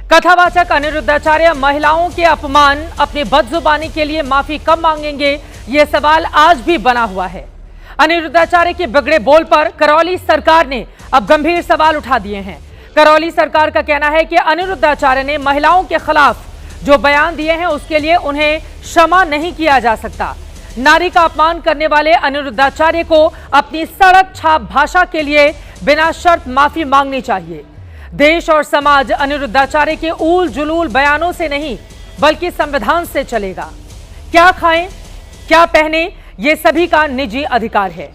कथावाचक अनिरुद्धाचार्य महिलाओं के अपमान, अपनी बदजुबानी के लिए माफी कब मांगेंगे, ये सवाल आज भी बना हुआ है। अनिरुद्धाचार्य के बिगड़े बोल पर करौली सरकार ने अब गंभीर सवाल उठा दिए हैं। करौली सरकार का कहना है कि अनिरुद्धाचार्य ने महिलाओं के खिलाफ जो बयान दिए हैं उसके लिए उन्हें क्षमा नहीं किया जा सकता। नारी का अपमान करने वाले अनिरुद्धाचार्य को अपनी सड़क छाप भाषा के लिए बिना शर्त माफी मांगनी चाहिए। देश और समाज अनिरुद्धाचार्य के ऊल जुलूल बयानों से नहीं बल्कि संविधान से चलेगा। क्या खाएं, क्या पहने, ये सभी का निजी अधिकार है।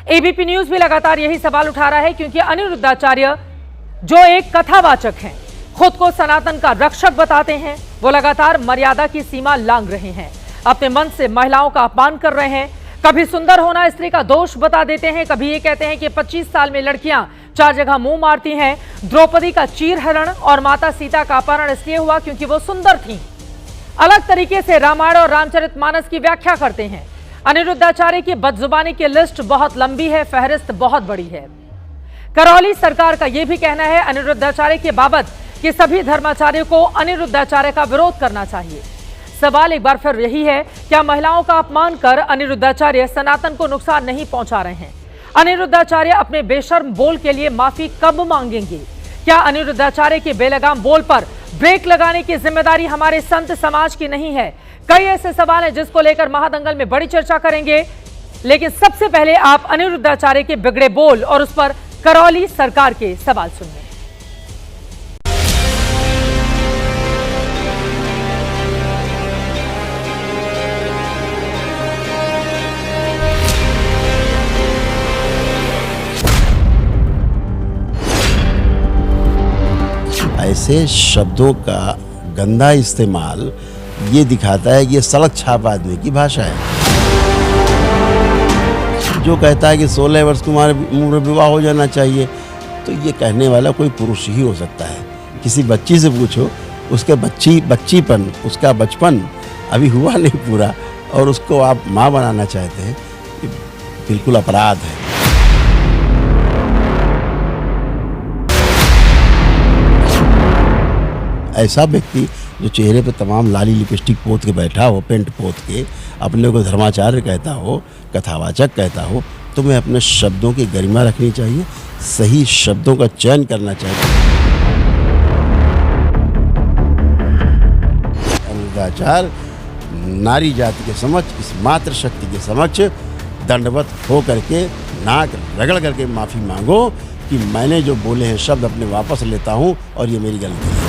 एबीपी न्यूज भी लगातार यही सवाल उठा रहा है क्योंकि अनिरुद्धाचार्य जो एक कथावाचक हैं, खुद को सनातन का रक्षक बताते हैं, वो लगातार मर्यादा की सीमा लांघ रहे हैं। अपने मन से महिलाओं का अपमान कर रहे हैं। कभी सुंदर होना स्त्री का दोष बता देते हैं, कभी ये कहते हैं कि 25 साल में लड़कियां 4 जगह मुंह मारती हैं। द्रौपदी का चीरहरण और माता सीता का अपहरण इसलिए हुआ क्योंकि वो सुंदर थीं। अलग तरीके से रामायण और रामचरितमानस की व्याख्या करते हैं। अनिरुद्धाचार्य की बदजुबानी की लिस्ट बहुत लंबी है, फहरिस्त बहुत बड़ी है। करौली सरकार का यह भी कहना है अनिरुद्धाचार्य के बाबत कि सभी धर्माचार्यों को अनिरुद्धाचार्य का विरोध करना चाहिए। सवाल एक बार फिर यही है, क्या महिलाओं का अपमान कर अनिरुद्धाचार्य सनातन को नुकसान नहीं पहुंचा रहे हैं? अनिरुद्धाचार्य अपने बेशर्म बोल के लिए माफी कब मांगेंगे? क्या अनिरुद्धाचार्य के बेलगाम बोल पर ब्रेक लगाने की जिम्मेदारी हमारे संत समाज की नहीं है? कई ऐसे सवाल हैं जिसको लेकर महादंगल में बड़ी चर्चा करेंगे, लेकिन सबसे पहले आप अनिरुद्धाचार्य के बिगड़े बोल और उस पर करौली सरकार के सवाल सुनिए। ऐसे शब्दों का गंदा इस्तेमाल ये दिखाता है कि ये सड़क छाप आदमी की भाषा है। जो कहता है कि 16 वर्ष की उम्र में विवाह हो जाना चाहिए, तो ये कहने वाला कोई पुरुष ही हो सकता है। किसी बच्ची से पूछो, उसके बच्चीपन, उसका बचपन अभी हुआ नहीं पूरा, और उसको आप माँ बनाना चाहते हैं, ये बिल्कुल अपराध है। ऐसा व्यक्ति जो चेहरे पे तमाम लाली लिपस्टिक पोत के बैठा हो, पेंट पोत के, अपने को धर्माचार्य कहता हो, कथावाचक कहता हो, तो मैं अपने शब्दों की गरिमा रखनी चाहिए, सही शब्दों का चयन करना चाहिए। अनिरुद्धाचार्य नारी जाति के समक्ष, इस मातृ शक्ति के समक्ष दंडवत हो करके, नाक रगड़ करके माफी मांगो कि मैंने जो बोले हैं शब्द अपने वापस लेता हूं और ये मेरी गलती है।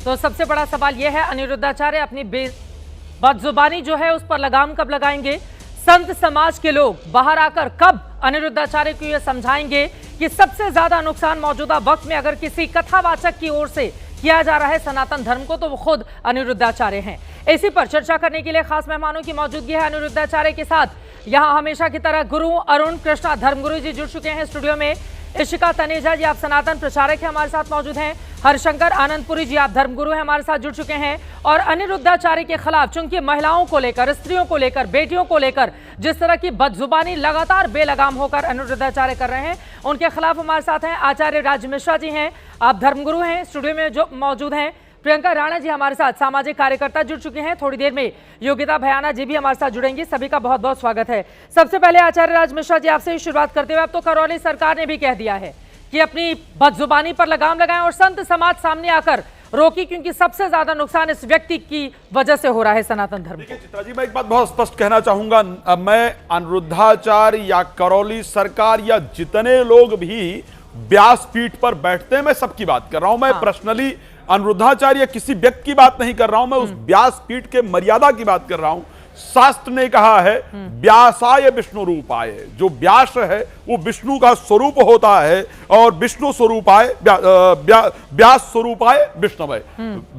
तो सबसे बड़ा सवाल यह है, अनिरुद्धाचार्य अपनी बदजुबानी जो है उस पर लगाम कब लगाएंगे? संत समाज के लोग बाहर आकर कब अनिरुद्धाचार्य को यह समझाएंगे कि सबसे ज्यादा नुकसान मौजूदा वक्त में अगर किसी कथावाचक की ओर से किया जा रहा है सनातन धर्म को, तो वो खुद अनिरुद्धाचार्य हैं। इसी पर चर्चा करने के लिए खास मेहमानों की मौजूदगी है अनिरुद्धाचार्य के साथ। यहाँ हमेशा की तरह गुरु अरुण कृष्णा धर्मगुरु जी जुड़ चुके हैं स्टूडियो में। इशिका तनेजा जी, आप सनातन प्रचारक हैं, हमारे साथ मौजूद हैं। हरिशंकर आनंदपुरी जी, आप धर्मगुरु हैं, हमारे साथ जुड़ चुके हैं। और अनिरुद्धाचार्य के खिलाफ चूंकि महिलाओं को लेकर, स्त्रियों को लेकर, बेटियों को लेकर जिस तरह की बदजुबानी लगातार बेलगाम होकर अनिरुद्धाचार्य कर रहे हैं, उनके खिलाफ हमारे साथ हैं आचार्य राज मिश्रा जी हैं, आप धर्मगुरु हैं, स्टूडियो में जो मौजूद हैं। प्रियंका राणा जी हमारे साथ सामाजिक कार्यकर्ता जुड़ चुके हैं। थोड़ी देर में योगिता भयाना जी भी हमारे साथ जुड़ेंगी। सभी का बहुत बहुत स्वागत है। सबसे पहले आचार्य राज मिश्रा जी, आपसे शुरुआत करते हुए, अब तो करौली सरकार ने भी कह दिया है कि अपनी बदजुबानी पर लगाम लगाएं और संत समाज सामने आकर रोकी, क्योंकि सबसे ज्यादा नुकसान इस व्यक्ति की वजह से हो रहा है सनातन धर्म को। चित्रा जी, मैं एक बात बहुत स्पष्ट कहना चाहूंगा, मैं अनिरुद्धाचार्य या करौली सरकार या जितने लोग भी व्यासपीठ पर बैठते हैं, मैं सबकी बात कर रहा हूं। मैं पर्सनली अनिरुद्धाचार्य किसी व्यक्ति की बात नहीं कर रहा हूं, मैं उस व्यासपीठ के मर्यादा की बात कर रहा हूं। शास्त्र ने कहा है व्यासाय विष्णु रूपाय, जो व्यास है वो विष्णु का स्वरूप होता है, और विष्णु स्वरूपाय व्यास स्वरूपाय विष्णुवय।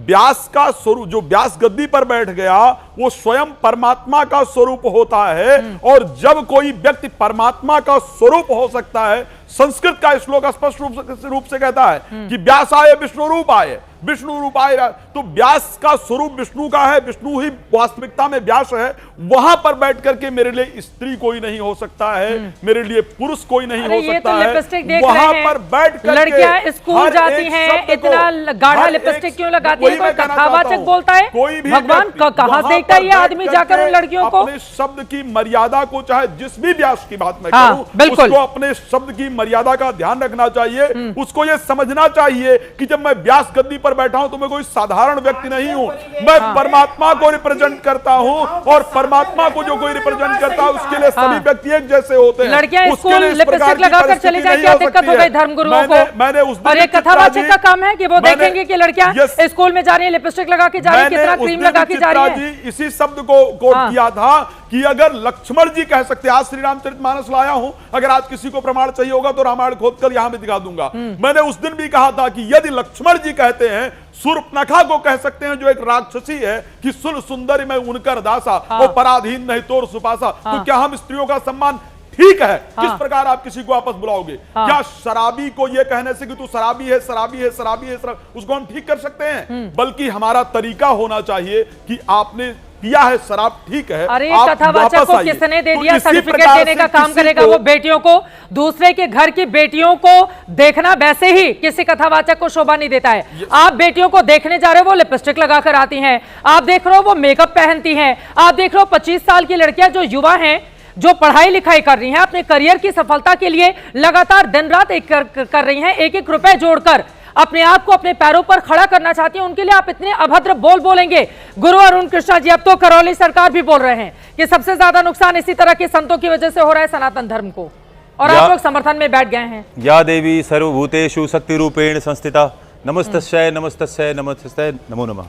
व्यास का स्वरूप, जो व्यास गद्दी पर बैठ गया, वो स्वयं परमात्मा का स्वरूप होता है। और जब कोई व्यक्ति परमात्मा का स्वरूप हो सकता है, संस्कृत का श्लोक स्पष्ट रूप से कहता है कि व्यासाय विष्णु रूपाय, विष्णु रूपाय। तो व्यास का स्वरूप विष्णु का है, विष्णु ही वास्तविकता में व्यास है। वहां पर बैठ करके मेरे लिए स्त्री कोई नहीं हो सकता है, मेरे लिए पुरुष कोई नहीं हो सकता है। वहां पर बैठ कर लड़कियां स्कूल जाती हैं, इतना गाढ़ा लिपस्टिक क्यों लगाती है? कोई कथावाचक बोलता है, कोई भी भगवान कहाँ देखता है ये आदमी जाकर उन लड़कियों को? अपने शब्द की मर्यादा को, चाहे जिस भी व्यास की बात मैं हाँ, करूं, उसको अपने शब्द की मर्यादा का ध्यान रखना चाहिए। उसको ये समझना चाहिए कि जब मैं व्यास गद्दी पर बैठा हूं तो मैं कोई साधारण व्यक्ति नहीं हूं, मैं परमात्मा को रिप्रेजेंट करता हूं, और परमात्मा को जो कोई रिप्रेजेंट करता है उसके लिए सभी व्यक्ति एक जैसे होते हैं। लड़कियां स्कूल लिपस्टिक लगाकर चले जाए, क्या दिक्कत हो गई धर्मगुरुओं को? मैंने उस दिन और एक कथावाचक का काम है कि वो देखेंगे कि लड़कियां स्कूल में जा रही है, लिपस्टिक लगा के जा रही है, कितना क्रीम लगा के जा रही है। इसी शब्द को कोट किया था कि अगर लक्ष्मण जी कह सकते, आज श्री रामचरितमानस लाया हूं, अगर आज किसी को प्रमाण चाहिए होगा तो रामायण खोदकर यहां में दिखा दूंगा। मैंने उस दिन भी कहा था कि यदि लक्ष्मण जी कहते हैं, शूर्पणखा को कह सकते हैं जो एक राक्षसी है, कि सुल सुंदरी में उनकर दासा, वो पराधीन नहीं तोर सुपासा, तो क्या हम स्त्रियों का सम्मान ठीक है? किस प्रकार आप किसी को आपस बुलाओगे? क्या शराबी को यह कहने से कि तू शराबी है, शराबी है, शराबी है, उसको हम ठीक कर सकते हैं? बल्कि हमारा तरीका होना चाहिए कि आपने पिया है शराब, ठीक है। अरे कथावाचक को किसने दे दिया सर्टिफिकेट देने का काम करेगा? वो बेटियों को, दूसरे के घर की बेटियों को देखना वैसे ही किसी कथावाचक को शोभा नहीं देता है। आप बेटियों को देखने जा रहे हो, वो लिपस्टिक लगाकर आती हैं, आप देख रहे हो वो मेकअप पहनती हैं, आप देख रहे हो 25 साल की लड़कियां जो युवा हैं, जो पढ़ाई लिखाई कर रही हैं, अपने करियर की सफलता के लिए लगातार दिन रात कर रही हैं, एक एक रुपए जोड़कर अपने आप को अपने पैरों पर खड़ा करना चाहती हैं, उनके लिए आप इतने अभद्र बोलेंगे? गुरु अरुण कृष्णा जी, अब तो करौली सरकार भी बोल रहे हैं कि सबसे ज्यादा नुकसान इसी तरह के संतों की वजह से हो रहा है सनातन धर्म को, और आप लोग समर्थन में बैठ गए हैं। या देवी सर्वभूतेषु शक्ति रूपेण संस्थिता नमस्तस्यै नमस्तस्यै नमस्तस्यै नमो नमः।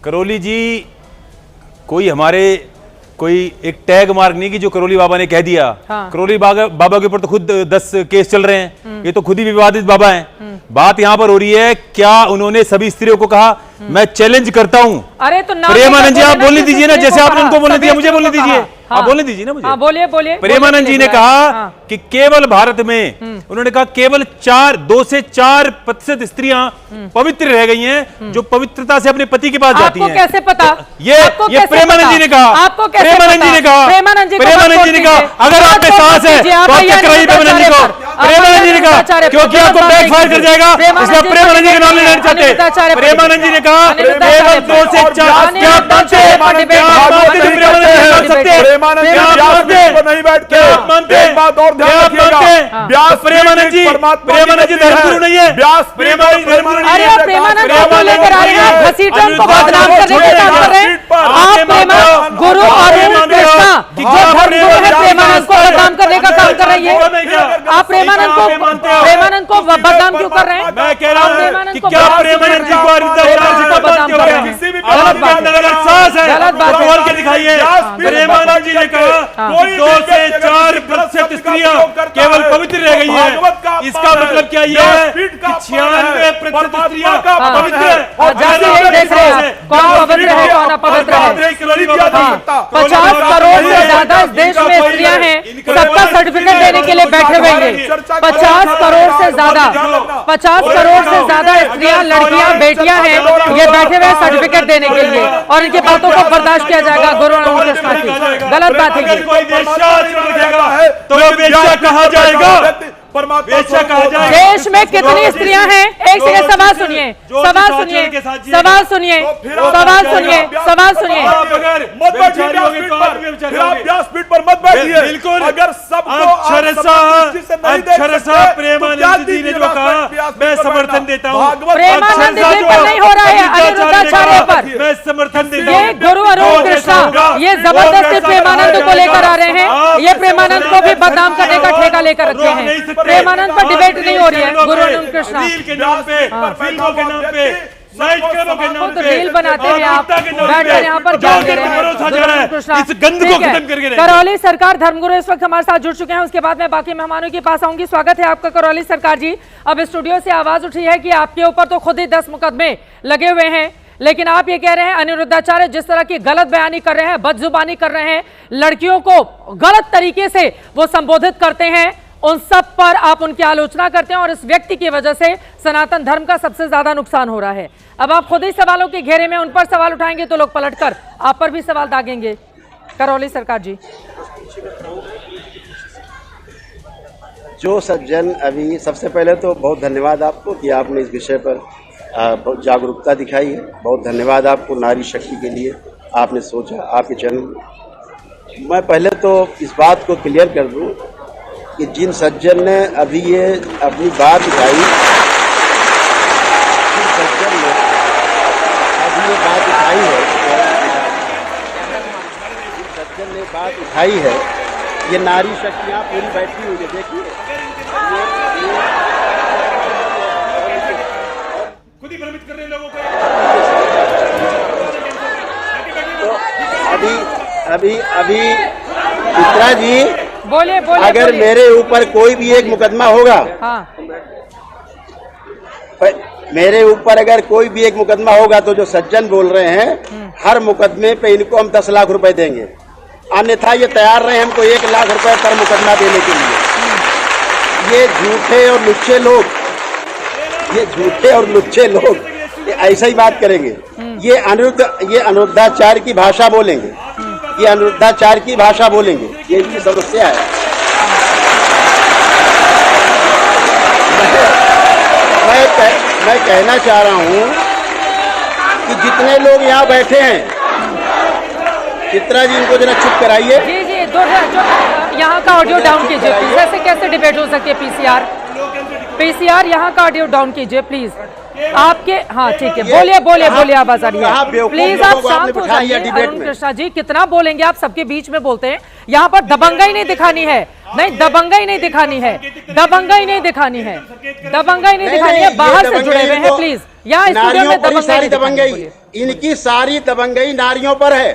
करौली जी कोई एक टैग मार्क नहीं कि जो करौली बाबा ने कह दिया। हाँ। करौली बाबा के ऊपर तो खुद 10 केस चल रहे हैं, ये तो खुद ही विवादित बाबा हैं। बात यहाँ पर हो रही है, क्या उन्होंने सभी स्त्रियों को कहा मैं चैलेंज करता हूँ? अरे तो प्रेमानंद जी आप बोलने दीजिए ना, जैसे आपने उनको बोलने दिया मुझे बोलने दीजिए। आप बोलने दीजिए ना मुझे। बोलिए। प्रेमानंद जी ने कहा कि केवल भारत में, उन्होंने कहा केवल 2 से 4% स्त्रियां पवित्र रह गई हैं जो पवित्रता से अपने पति के पास जाती हैं। आपको कैसे पता? ये प्रेमानंद जी ने कहा। आपको कैसे पता? प्रेमानंद जी ने कहा अगर आप में साहस है तो आप चेक कराइए प्रेमानंद जी को। प्रेमानंद जी ने कहा क्योंकि आपको बैकफायर कर जाएगा, इसलिए प्रेमानंद जी के नाम लेना चाहते। प्रेमानंद जी ने कहा केवल 2 से 4 नहीं बैठते। एक बात और ध्यान रखिएगा, व्यास प्रेमानंद जी धर्मगुरु नहीं है। व्यास प्रेमानंद को लेकर आ रहे हैं, घसीटन को बदनाम करने का काम कर रहे हैं आप। गुरु अरुण कृष्णा जो धर्मगुरु है, प्रेमानंद को बदनाम करने का काम कर रही है आप। प्रेमानंद को बदनाम क्यों कर रहे हैं? मैं कह रहा हूं कि क्या प्रेमानंद जी को बदनाम कर रहे हैं? गलत बात बोल के दिखाइए। प्रेमानंद जी ने कहा 2 से 4% स्त्रियां केवल पवित्र रह गई हैं। इसका मतलब क्या ये है कि 96% स्त्रियां पवित्र है। देख रहे हैं कौन पवित्र है कौन अपवित्र है। 50 करोड़ से ज्यादा इस देश में स्त्रियां हैं, सबका सर्टिफिकेट देने के लिए बैठे हुए हैं। 50 करोड़ से ज्यादा स्त्रियां, लड़कियां, बेटियां हैं, ये बैठे हुए सर्टिफिकेट देने के लिए, और इनकी बातों को बर्दाश्त किया जाएगा। गुरु अरुण कृष्णा की गलत बात है। तो वेश्या कहा जाएगा, देश में कितनी स्त्रियां हैं? एक सेकंड, सवाल सुनिए। व्यासपीठ पर मत बैठिए। बिल्कुल। अगर सबको प्रेमानंद जी ने जो कहा मैं समर्थन देता हूँ। प्रेमानंद जी पर नहीं हो रहा है, अनिरुद्धाचार्य पर मैं समर्थन देता हूँ। ये गुरु अरुण कृष्णा ये जबरदस्ती प्रेमानंद को लेकर आ रहे हैं, ये प्रेमानंद को भी बदनाम करने का ठेका लेकर रखे हैं। प्रेमानंद पर डिबेट नहीं हो रही है। गुरु अरुण कृष्णा के नाम पे, फिल्मों के नाम पे, नाइट क्लबों के नाम पे, रील बनाते हैं आप, बैठकर यहाँ पर क्या कर रहे हैं? इस गंद को खत्म करके करौली सरकार धर्मगुरु इस वक्त हमारे साथ जुड़ चुके हैं, उसके बाद मैं बाकी मेहमानों के पास आऊंगी। स्वागत है आपका करौली सरकार जी। अब स्टूडियो से आवाज उठी है कि आपके ऊपर तो खुद ही 10 मुकदमे लगे हुए हैं, लेकिन आप ये कह रहे हैं अनिरुद्धाचार्य जिस तरह की गलत बयानी कर रहे हैं, बदजुबानी कर रहे हैं, लड़कियों को गलत तरीके से वो संबोधित करते हैं, उन सब पर आप उनकी आलोचना करते हैं और इस व्यक्ति की वजह से सनातन धर्म का सबसे ज्यादा नुकसान हो रहा है। अब आप खुद ही सवालों के घेरे में उन पर सवाल उठाएंगे तो लोग पलटकर आप पर भी सवाल दागेंगे। करौली सरकार जी, जो सज्जन अभी, सबसे पहले तो बहुत धन्यवाद आपको कि आपने इस विषय पर बहुत जागरूकता दिखाई है। बहुत धन्यवाद आपको, नारी शक्ति के लिए आपने सोचा, आपके चैनल। मैं पहले तो इस बात को क्लियर कर दूं कि जिन सज्जन ने अभी ये अपनी बात उठाई, जिन सज्जन ने अभी ये बात उठाई है, जिन सज्जन ने बात उठाई है, ये नारी शक्तियाँ पूरी बैठी हुई है। देखिए खुद ही भ्रमित कर रहे हैं लोगों को। अभी चित्रा जी, बोलिए अगर मेरे ऊपर कोई भी एक मुकदमा होगा, हाँ, मेरे ऊपर अगर कोई भी एक मुकदमा होगा तो जो सज्जन बोल रहे हैं, हर मुकदमे पे इनको हम 10 लाख रुपए देंगे, अन्यथा ये तैयार रहे हमको 1 लाख रुपए पर मुकदमा देने के लिए। ये झूठे और लुच्चे लोग, ये झूठे और लुच्चे लोग ऐसा ही बात करेंगे। ये अनुरुद्धाचार्य की भाषा बोलेंगे, ये अनुरुद्धाचार्य की भाषा बोलेंगे, ये इनकी समस्या है। मैं कहना चाह रहा हूँ कि जितने लोग यहाँ बैठे हैं, चित्रा जी इनको जरा चुप कराइए। जी जी, जो यहाँ का ऑडियो डाउन कीजिए प्लीज। ऐसे कैसे डिबेट हो सकती है? पीसीआर यहाँ का ऑडियो डाउन कीजिए प्लीज। आपके, हाँ ठीक है, बोलिए, आवाज आ रही है। प्लीज आप शांत हो जाइए। अरुण कृष्णा जी, कितना बोलेंगे आप? सबके बीच में बोलते हैं। यहाँ पर दबंगाई नहीं दिखानी है, नहीं दबंगाई नहीं दिखानी है, दबंगाई नहीं दिखानी है, दबंगाई नहीं दिखानी है। बाहर से जुड़े हुए हैं प्लीज, यहाँ स्टूडियो में दबंगाई। इनकी सारी दबंगाई नारियों पर है,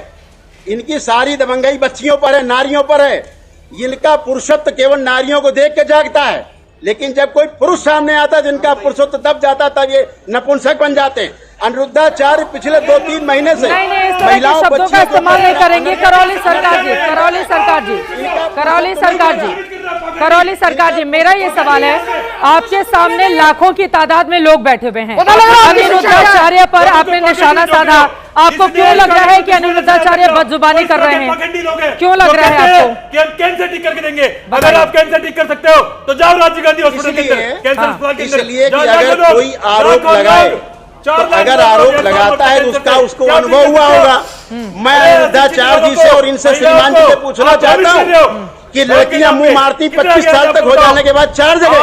इनकी सारी दबंगाई बच्चियों पर है, नारियों पर है। इनका पुरुषत्व केवल नारियों को देख के जागता है, लेकिन जब कोई पुरुष सामने आता है जिनका पुरुषत्व दब जाता, तब ये नपुंसक बन जाते हैं। अनुरुद्धाचार्य पिछले 2-3 महीने से महिलाओं शब्दों का इस्तेमाल नहीं करेंगे। करौली सरकार जी, मेरा ये सवाल है, आपके सामने लाखों की तादाद में लोग बैठे हुए हैं, अनुरुद्धाचार्य पर आपने निशाना साधा। आपको क्यों लग रहा है कि अनुरुद्धाचार्य बदजुबानी कर रहे हैं? क्यों लग रहा है आपको कि हम कैंसर ठीक करके देंगे? अगर आप कैंसर ठीक कर सकते हो तो जाओ राजीव गांधी हॉस्पिटल के अंदर, कैंसर अस्पताल के अंदर। इसलिए कि अगर कोई आरोप लगाए, तो अगर आरोप लगाता है तो उसको अनुभव हुआ होगा। मैं अनुरुद्धाचार्य जी से और इनसे श्रीमान जी से पूछना चाहता हूँ कि लड़कियां मुंह मारती 25 साल तक हो जाने के बाद 4 जगह,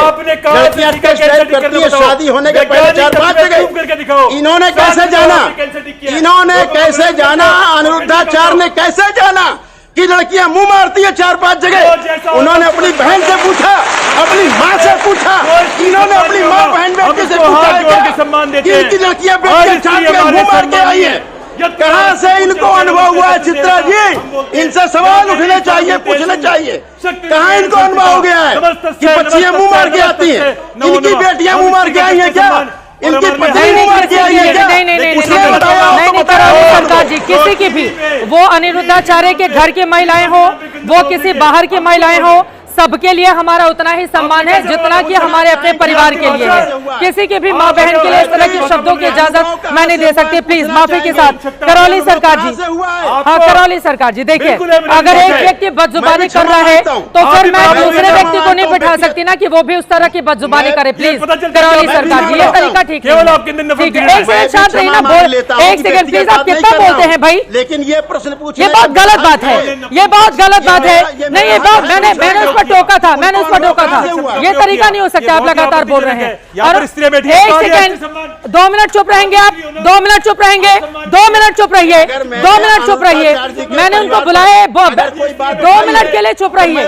लड़कियां टेस्ट ड्राइव करती है शादी होने के पहले 4-5 जगह। इन्होंने कैसे जाना, इन्होंने कैसे जाना, अनुरुद्धाचार्य ने कैसे जाना कि लड़कियां मुंह मारती है 4-5 जगह? उन्होंने अपनी बहन से पूछा, अपनी माँ से पूछा, इन्होंने अपनी माँ बहन बेटी से पूछा कि इनकी लड़कियां मुंह मार के आई है? कहाँ से इनको अनुभव हुआ है? चित्रा जी, इनसे सवाल उठने चाहिए, पूछने चाहिए। कहाँ इनको अनुभव हो गया है कि बच्चियां मुंह मार के आती हैं? इनकी बेटियां मुंह मार के आई है क्या? इनकी पत्नी मुंह मार के आई है क्या? नहीं, सरकार जी, किसी की भी, वो अनिरुद्धाचार्य के घर की महिलाएं हो, वो किसी बाहर की महिलाएं हो, सबके लिए हमारा उतना ही सम्मान है जितना कि हमारे अपने परिवार के लिए है। किसी के भी माँ बहन के लिए इस तरह के शब्दों की इजाजत मैं नहीं दे सकती। प्लीज माफी के साथ। करौली सरकार जी, हाँ करौली सरकार जी, देखिए, अगर एक व्यक्ति बदजुबानी कर रहा है तो फिर मैं दूसरे व्यक्ति को नहीं बिठा सकती ना कि वो भी उस तरह की बदजुबानी करे। प्लीज करौली सरकार जी, ये तरीका ठीक है। एक सेकंड शांत रही ना, एक सेकंड प्लीज। आप कितना बोलते हैं भाई? लेकिन ये प्रश्न पूछे, ये बहुत गलत बात है, ये बहुत गलत बात है। नहीं, ये बात मैंने उस पर टोका था, मैंने उस पर टोका था। ये तरीका नहीं हो सकता, आप लगातार बोल रहे हैं। और एक सेकंड, 2 मिनट चुप रहेंगे आप, 2 मिनट चुप रहेंगे, 2 मिनट चुप रहिए, 2 मिनट चुप रहिए। मैंने उनको बुलाया, 2 मिनट के लिए चुप रहिए,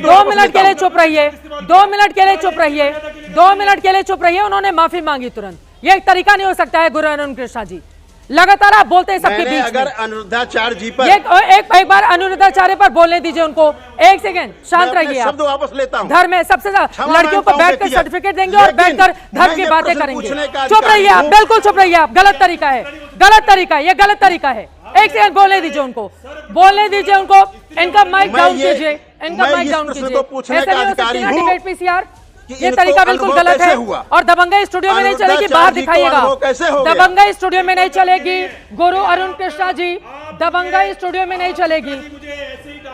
2 मिनट के लिए चुप रहिए, 2 मिनट के लिए चुप रहिए, 2 मिनट के लिए चुप रहिए। उन्होंने माफी मांगी तुरंत। ये एक तरीका नहीं हो सकता है गुरु अरुण कृष्णा जी। लगातार आप बोलते हैं सबके बीच अगर अनुरुद्धाचार्य जी पर एक बार अनुरुद्धाचार्य पर बोलने दीजिए उनको। एक सेकंड शांत रहिए। शब्द वापस लेता हूं। धर्म है सबसे ज्यादा, लड़कियों को बैठकर सर्टिफिकेट देंगे और बैठकर धर्म की बातें करेंगे। चुप रहिए आप, बिल्कुल चुप रहिए आप। गलत तरीका है, गलत तरीका है, ये गलत तरीका है। एक सेकंड बोलने दीजिए उनको, बोलने दीजिए उनको। इनका माइक डाउन कीजिए, इनका मैं माइक इस डाउन प्रश्न कीजिए। को पूछने ऐसा का नहीं हो अधिकारी सकती ना हूं डिबेट पीसीआर, कि ये इनको तरीका बिल्कुल अनुभव गलत कैसे है। हुआ? और दबंगई स्टूडियो में नहीं चलेगी, बाहर अनिरुद्धाचार्य जी को दिखाइएगा। अनुभव कैसे हो गया? दबंगई स्टूडियो में नहीं चलेगी। गुरु अरुण कृष्णा जी, दबंगई स्टूडियो में नहीं चलेगी।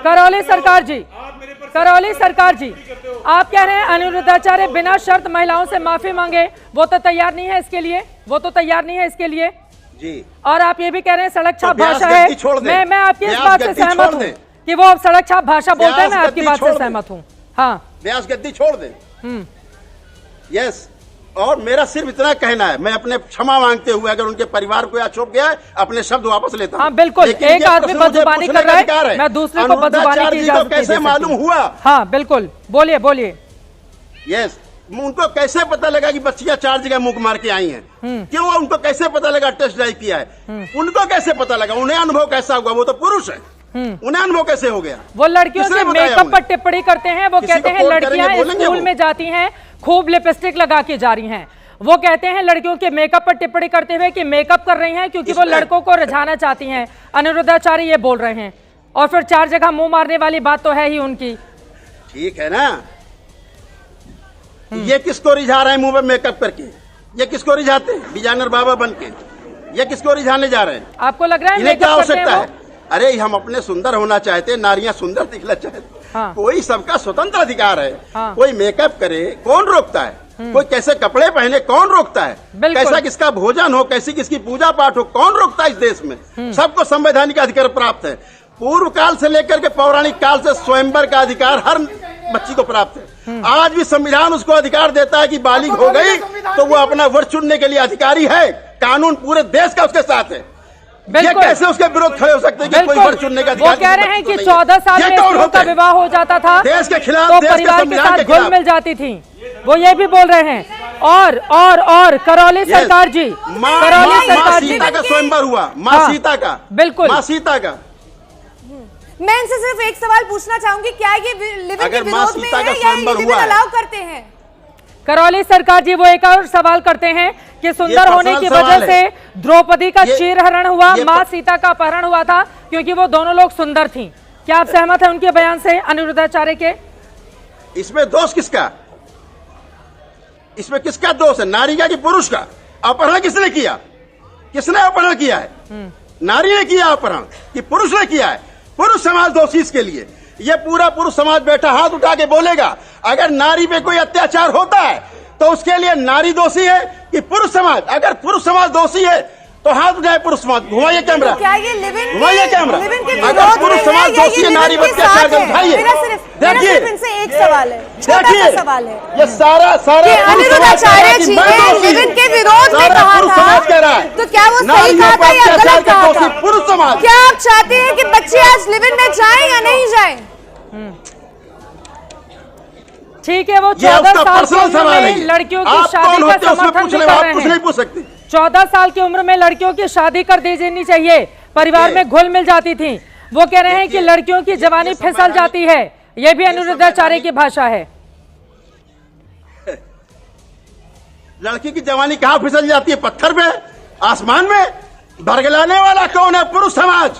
करौली सरकार जी, करौली सरकार जी, आप कह रहे हैं अनिरुद्धाचार्य बिना शर्त महिलाओं से माफी मांगे, वो तो तैयार नहीं है इसके लिए, वो तो तैयार नहीं है इसके लिए जी। और आप ये भी कह रहे हैं सड़क छाप तो भाषा ब्यास है। गद्दी छोड़ दें। मैं आपकी इस ब्यास बात से गद्दी सहमत छोड़ हूँ दें। कि वो अब सड़क छाप भाषा बोलते हैं, ब्यास मैं आपकी गद्दी बात से छोड़ दें। सहमत हूँ। हाँ, व्यास गद्दी छोड़ दें। यस, और मेरा सिर्फ इतना कहना है, मैं अपने क्षमा मांगते हुए अगर उनके परिवार को या छुप गया है, अपने शब्द वापस लेता हूं। हाँ, बिल्कुल। लेकिन एक ये आदमी प्रश्न मुझे बदजुबानी पूछने कर रहा का है, अधिकार मैं दूसरे को बदजुबानी की अनिरुद्धाचार्य जी इजाजत को नहीं कैसे दे मालूम सकती। हुआ? हाँ बिल्कुल, बोलिए बोलिए। यस, उनको कैसे पता लगा कि बच्चियां 4 जगह मुंह मार के आई हैं? क्यों? उनको कैसे पता लगा टेस्ट ड्राइव किया है? उनको कैसे पता लगा? उन्हें अनुभव कैसा हुआ? वो तो पुरुष है, उन्हें अनुभव कैसे हो गया? वो लड़कियों किसने के बताया मेकअप उन्हें? पर टिप्पणी करते हैं। वो किसी कहते को हैं फोन लड़कियां करेंगे, बोलेंगे स्कूल वो? में जाती हैं, खूब लिपस्टिक लगा के जा रही हैं। वो कहते हैं लड़कियों के मेकअप पर टिप्पणी करते हुए कि मेकअप कर रही हैं क्योंकि वो लड़कों को रिझाना चाहती हैं। अनिरुद्धाचार्य ये बोल रहे हैं और फिर 4 जगह मुंह मारने वाली बात तो है ही उनकी। ठीक है ना, ये किसको रिझा रहे हैं मुंह पे मेकअप करके? ये किसको रिझाते हैं डिजाइनर बाबा बन के? ये किसको रिझाने जा रहे हैं? आपको लग रहा है इन्हें क्या मेकअप करते हैं आवश्यकता वो? है? अरे हम अपने सुंदर होना चाहते हैं, नारियां सुंदर दिखना चाहते हैं। हाँ। कोई सबका स्वतंत्र अधिकार है। हाँ। कोई मेकअप करे, कौन रोकता है? कोई कैसे कपड़े पहने, कौन रोकता है? बिल्कुल। कैसा किसका भोजन हो, कैसी किसकी पूजा पाठ हो, कौन रोकता है? इस देश में सबको संवैधानिक अधिकार प्राप्त है। पूर्व काल से लेकर के पौराणिक काल से स्वयंवर का अधिकार हर बच्ची को प्राप्त है। आज भी संविधान उसको अधिकार देता है कि बालिग हो गई तो वो अपना वर चुनने के लिए अधिकारी है। कानून पूरे देश का उसके साथ है। ये बिल्कुल। कैसे उसके विरोध खड़े हो सकते हैं कि कोई वर चुनने का वो अधिकार? कह रहे हैं कि नहीं है। 14 साल ये में कौन स्त्रियों होते का हैं? विवाह हो जाता था देश के खिलाफ, तो देश के परिवार के संविधान साथ के घुल खिलाफ। मिल जाती थी। वो ये भी बोल रहे हैं। और करौली सरकार जी, करौली सरकार जी, सीता का स्वयंवर हुआ, माँ हाँ, सीता का, बिल्कुल। माँ सीता का। मैं इनसे सिर्फ एक सवाल पूछना चाहूंगी, क्या ये लिविंग के अगर माँ विरोध में सीता है का या स्वयंवर लिविंग हुआ है? अलाउ करते हैं? करौली सरकार जी वो एक और सवाल करते हैं कि सुंदर पर्सनल होने की सवाल वजह है। से द्रौपदी का ये- चीरहरण हुआ, ये माँ सीता का अपहरण हुआ था क्योंकि वो दोनों लोग सुंदर थीं। क्या आप सहमत हैं उनके बयान से, अनिरुद्धाचार्य के? इसमें दोष किसका? इसमें किसका दोष है? नारी का कि पुरुष का? अपहरण किसने किया? किसने अपहरण किया है? नारी ने किया अपहरण कि पुरुष ने किया है? पुरुष समाज दोषी इसके लिए। ये पूरा पुरुष समाज बैठा हाथ उठा के बोलेगा अगर नारी पे कोई अत्याचार होता है तो उसके लिए नारी दोषी है कि पुरुष समाज? अगर पुरुष समाज दोषी है तो हाथ उठाए पुरुष समाज। घुमाइए कैमरा, तो क्या ये लिविंग घुमाइए कैमरा। के अगर विरोध पुरुष में समाज है या दोषी ये है नारी लिविंग पर के अत्याचार साथ है? उठाइए। मेरा सिर्फ इनसे एक सवाल है, छोटा सा देखिए, सवाल है ये सारा कि पुरुष समाज कह रहा है अनिरुद्धाचार्य कि जी मैं ने दोषी हूं। लिविंग के विरोध में सारा कहा पुरुष था, समाज कह रहा है। तो क्या वो सही नारियों कहा पर था या अत्याचार गलत के कहा दोषी था? पुरुष समाज। क्या आप चाहते हैं कि बच्चे आज लिविंग में जाएं या नहीं जाएं? ठीक है, वो ये 14 उसका साल की पर्सनल उम्र सवाल है में ये। लड़कियों की आप शादी कौन का होते हैं उसमें समर्थन भी पूछने कर आप रहे कुछ नहीं हैं। पूछ सकते। 14 साल की उम्र में लड़कियों की शादी कर दी जानी चाहिए, परिवार ये- में घुल मिल जाती थी। वो कह रहे हैं कि लड़कियों की जवानी फिसल जाती है, ये भी अनिरुद्धाचार्य की भाषा है। लड़की की जवानी कहाँ फिसल जाती है? पत्थर में, आसमान में? बरगलाने वाला कौन है? पुरुष समाज।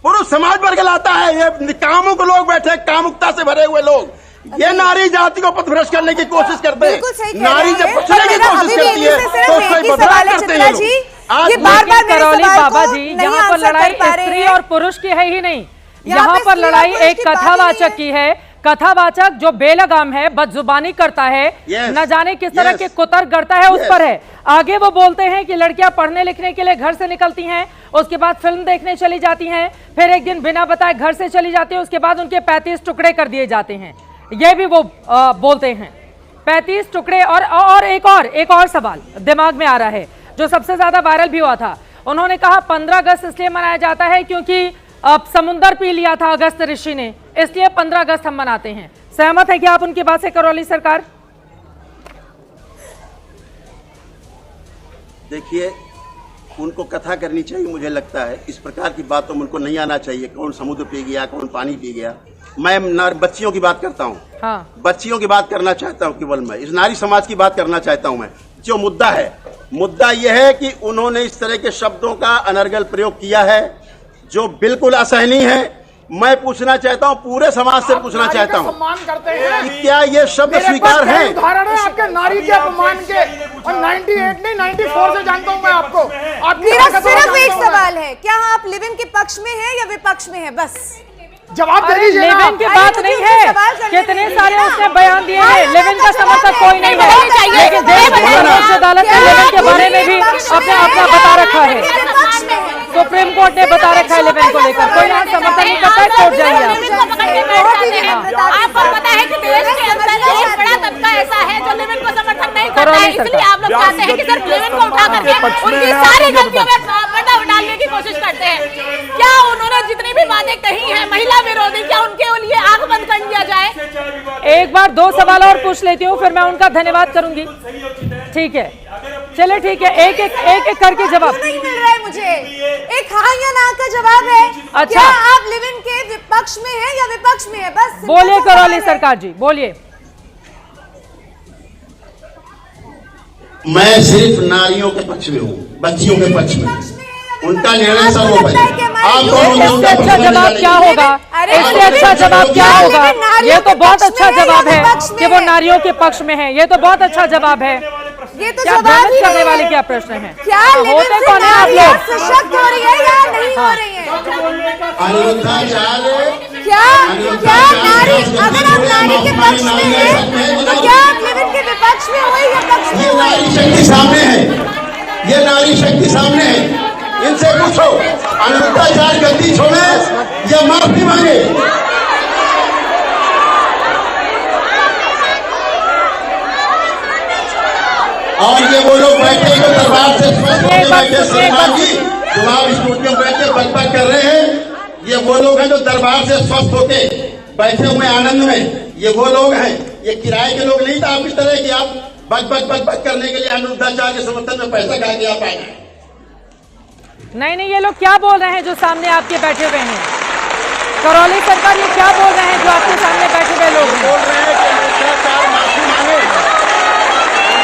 पुरुष समाज बरगलाता है। ये कामुक लोग बैठे, कामुकता से भरे हुए लोग, ये नारी जाति को पथभ्रष्ट करने की कोशिश करते बिल्कुल सही हैं। कह नारी रहे जब हैं। बचने की मेरा कोशिश अभी भी करती है इनसे सिर्फ तो एक उसको ही बदनाम सवाल है, करते चित्रा हैं जी, लोग। आज ये बार-बार मेरे करौली सवाल बाबा को जी, नहीं यहाँ पर आंसर लड़ाई कर पा रहे स्त्री हैं। और पुरुष की है ही नहीं, यहाँ यहाँ पे पर स्त्री और लड़ाई पुरुष एक की बात ही कथावाचक नहीं की है। कथावाचक जो बेलगाम है, बदजुबानी करता है, Yes, न जाने किस तरह yes, के कुतर्क करता है, उस yes. पर है। आगे वो बोलते हैं कि लड़कियां पढ़ने लिखने के लिए घर से निकलती हैं, उसके बाद फिल्म देखने चली जाती हैं, फिर एक दिन बिना बताए घर से चली जाती है, उसके बाद उनके 35 टुकड़े कर दिए जाते हैं। ये भी वो बोलते हैं 35 टुकड़े। और एक और सवाल दिमाग में आ रहा है जो सबसे ज्यादा वायरल भी हुआ था। उन्होंने कहा 15 अगस्त इसलिए मनाया जाता है क्योंकि अब समुंदर पी लिया था अगस्त ऋषि ने, इसलिए 15 अगस्त हम मनाते हैं। सहमत है कि आप उनकी बात से, करौली सरकार? देखिए, उनको कथा करनी चाहिए। मुझे लगता है इस प्रकार की बातों में उनको नहीं आना चाहिए। कौन समुद्र पी गया, कौन पानी पी गया। मैं बच्चियों की बात करता हूँ। हाँ, बच्चियों की बात करना चाहता हूँ। केवल मैं इस नारी समाज की बात करना चाहता हूँ। मैं जो मुद्दा है, मुद्दा यह है कि उन्होंने इस तरह के शब्दों का अनर्गल प्रयोग किया है जो बिल्कुल असहनीय है। मैं पूछना चाहता हूँ, पूरे समाज से पूछना चाहता हूँ, सम्मान करते हैं कि क्या ये शब्द मेरे स्वीकार पास है? कई उदाहरण है आपके नारी के अपमान के, और 98 नहीं 94 से जानता हूं मैं आपको। आपकी मेरा हरकतों को सिर्फ एक जानता हूं मैं। सवाल है, क्या आप लिव इन के पक्ष में हैं या विपक्ष में हैं? बस जवाब दे अरे दीजिए ना। लेविन की अरे बात मुझे नहीं उससे है, सवाल करने कितने दीजिए सारे ना। उसने बयान दिए हाँ, हैं। लेविन का समर्थक कोई नहीं है, लेकिन देश की सर्वोच्च अदालत ने लेविन के बारे में भी अपना अपना बता रखा है। सुप्रीम कोर्ट ने बता रखा है लेविन को लेकर, कोई यहाँ समर्थन नहीं करता है, कोर्ट जाएंगे आप। आपको पता है कि देश के अंदर एक बड़ा तबका ऐसा है जो लेविन को समर्थन नहीं करता करौली है, इसलिए सरकार। आप लोग चाहते हैं कि सिर्फ लेविन को उठा करके उनकी सारी गलतियों में पर्दा डालने की कोशिश करते हैं। क्या उन्होंने जितनी भी बातें कही हैं महिला विरोधी, क्या उनके लिए आंख बंद कर दिया जाए? एक बार 2 सवाल और पूछ लेती हूँ, फिर मैं उनका धन्यवाद करूंगी। ठीक है, चले ठीक है, एक एक करके जवाब। नहीं मिल रहा है मुझे, एक हाँ या ना का जवाब है। अच्छा। क्या आप लिव इन के विपक्ष में हैं या विपक्ष में है? बस simple बोलिए सा सवाल करौली है। सरकार जी, बोलिए। मैं सिर्फ नारियों के पक्ष में हूँ, बच्चियों के पक्ष में। उनका निर्णय सर्वोपरि। आप इससे अच्छा जवाब क्या होगा? इससे अच्छा जवाब क्या होगा? ये तो बहुत अच्छा जवाब है कि वो नारियों के पक्ष में है, ये तो बहुत अच्छा जवाब है। ये तो क्या जवाब भ्रमित ही करने नहीं वाले है। क्या प्रश्न है? क्या लिव इन होते से कौन है आप नारियां लोग? सशक्त हो रही है या नहीं हो रही है? अनिरुद्धाचार्य, क्या नारी, अगर आप नारी के पक्ष में हैं तो क्या आप लिव इन के विपक्ष में हुए या पक्ष में ये हुए? नारी शक्ति सामने है, ये नारी शक्ति सामने है। इनसे पूछो, अनिरुद्धाचार्य गलती छोड़े या माफी मांगे? और ये वो लोग बैठे जो दरबार से स्वस्थ होके बैठे, श्रीमान जी जो आप स्टूडियो में बैठे बकबक कर रहे हैं, ये वो लोग हैं जो दरबार से स्वस्थ होके बैठे हुए आनंद में, ये वो लोग हैं। ये किराए के लोग नहीं था आप इस तरह की आप बक करने के लिए अनिरुद्धाचार्य के समर्थन में पैसा खा के आप आए हैं। नहीं, ये लोग क्या बोल रहे हैं जो सामने आपके बैठे हुए हैं? करौली सरकार, ये क्या बोल रहे हैं जो आपके सामने बैठे हुए लोग हैं? बोल रहे हैं कि अनिरुद्धाचार्य माफी मांगे,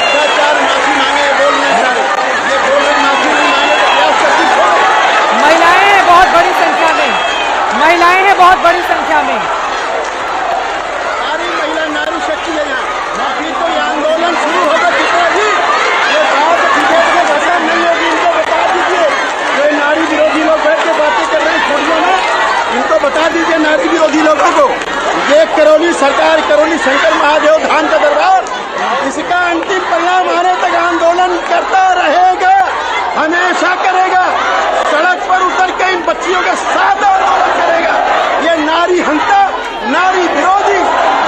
अनिरुद्धाचार्य माफी मांगे, बोल रहे हैं ये बोल रहे माफी नहीं मांगे तो क्या शक्ति छोड़ो। महिलाएं हैं बहुत बड़ी संख्या में, महिलाएं हैं बहुत बड़ी संख्या में। सारी महिला नारी शक्ति है यहाँ। माफी तो ये आंदोलन शुरू होगा कितना जी, ये बात डिबेट में भाषा नहीं होगी, इनको बता दीजिए। ये नारी विरोधी लोग बैठ के बातें कर रहे हैं, छोड़िए ना, इनको बता दीजिए नारी विरोधी लोगों को। ये करौली सरकार, करौली शंकर महादेव धाम का दरबार, इसका अंतिम परिणाम आने तक आंदोलन करता रहेगा, हमेशा करेगा। सड़क पर उतर के इन बच्चियों के साथ आंदोलन करेगा। ये नारी हंता, नारी विरोधी,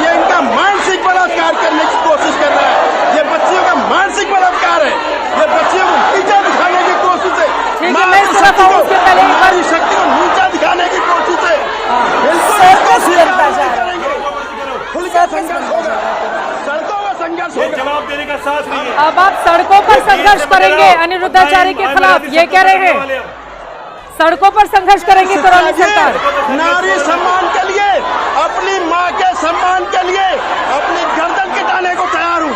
ये इनका मानसिक बलात्कार करने की कोशिश कर रहा है। ये बच्चियों का मानसिक बलात्कार है, ये बच्चियों को नीचा दिखाने की कोशिश है। ठीक है, मैं सिर्फ उसके पहले एक बार- नारी शक्ति को नीचा दिखाने की कोशिश है। बिल्कुल सर्कस करता जा रहा है। खुल के संघर्ष होगा, सड़कों का संघर्ष ये होगा। जवाब देने का साथ नहीं है। अब आप सड़कों पर संघर्ष करेंगे अनिरुद्धाचार्य के खिलाफ, ये कह रहे हैं? सड़कों पर संघर्ष करेंगे करौली सरकार? नारी सम्मान के लिए, अपनी माँ के सम्मान के लिए अपनी गर्दन कटाने को तैयार हूँ,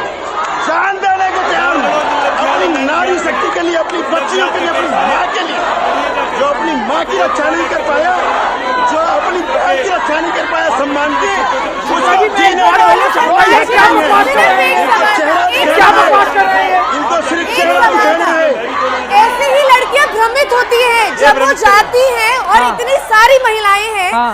जान देने को तैयार हूँ। अपनी नारी शक्ति के लिए, अपनी बच्चियों के लिए, अपनी माँ के लिए, जो अपनी माँ की रक्षा नहीं कर पाया, जो अपनी बहन की रक्षा नहीं कर पाया सम्मान की, इनको सिर्फ चेहरा दिखाना है। ऐसे ही लड़कियां भ्रमित होती हैं जब वो जाती हैं और हाँ। इतनी सारी महिलाएं हैं। हाँ।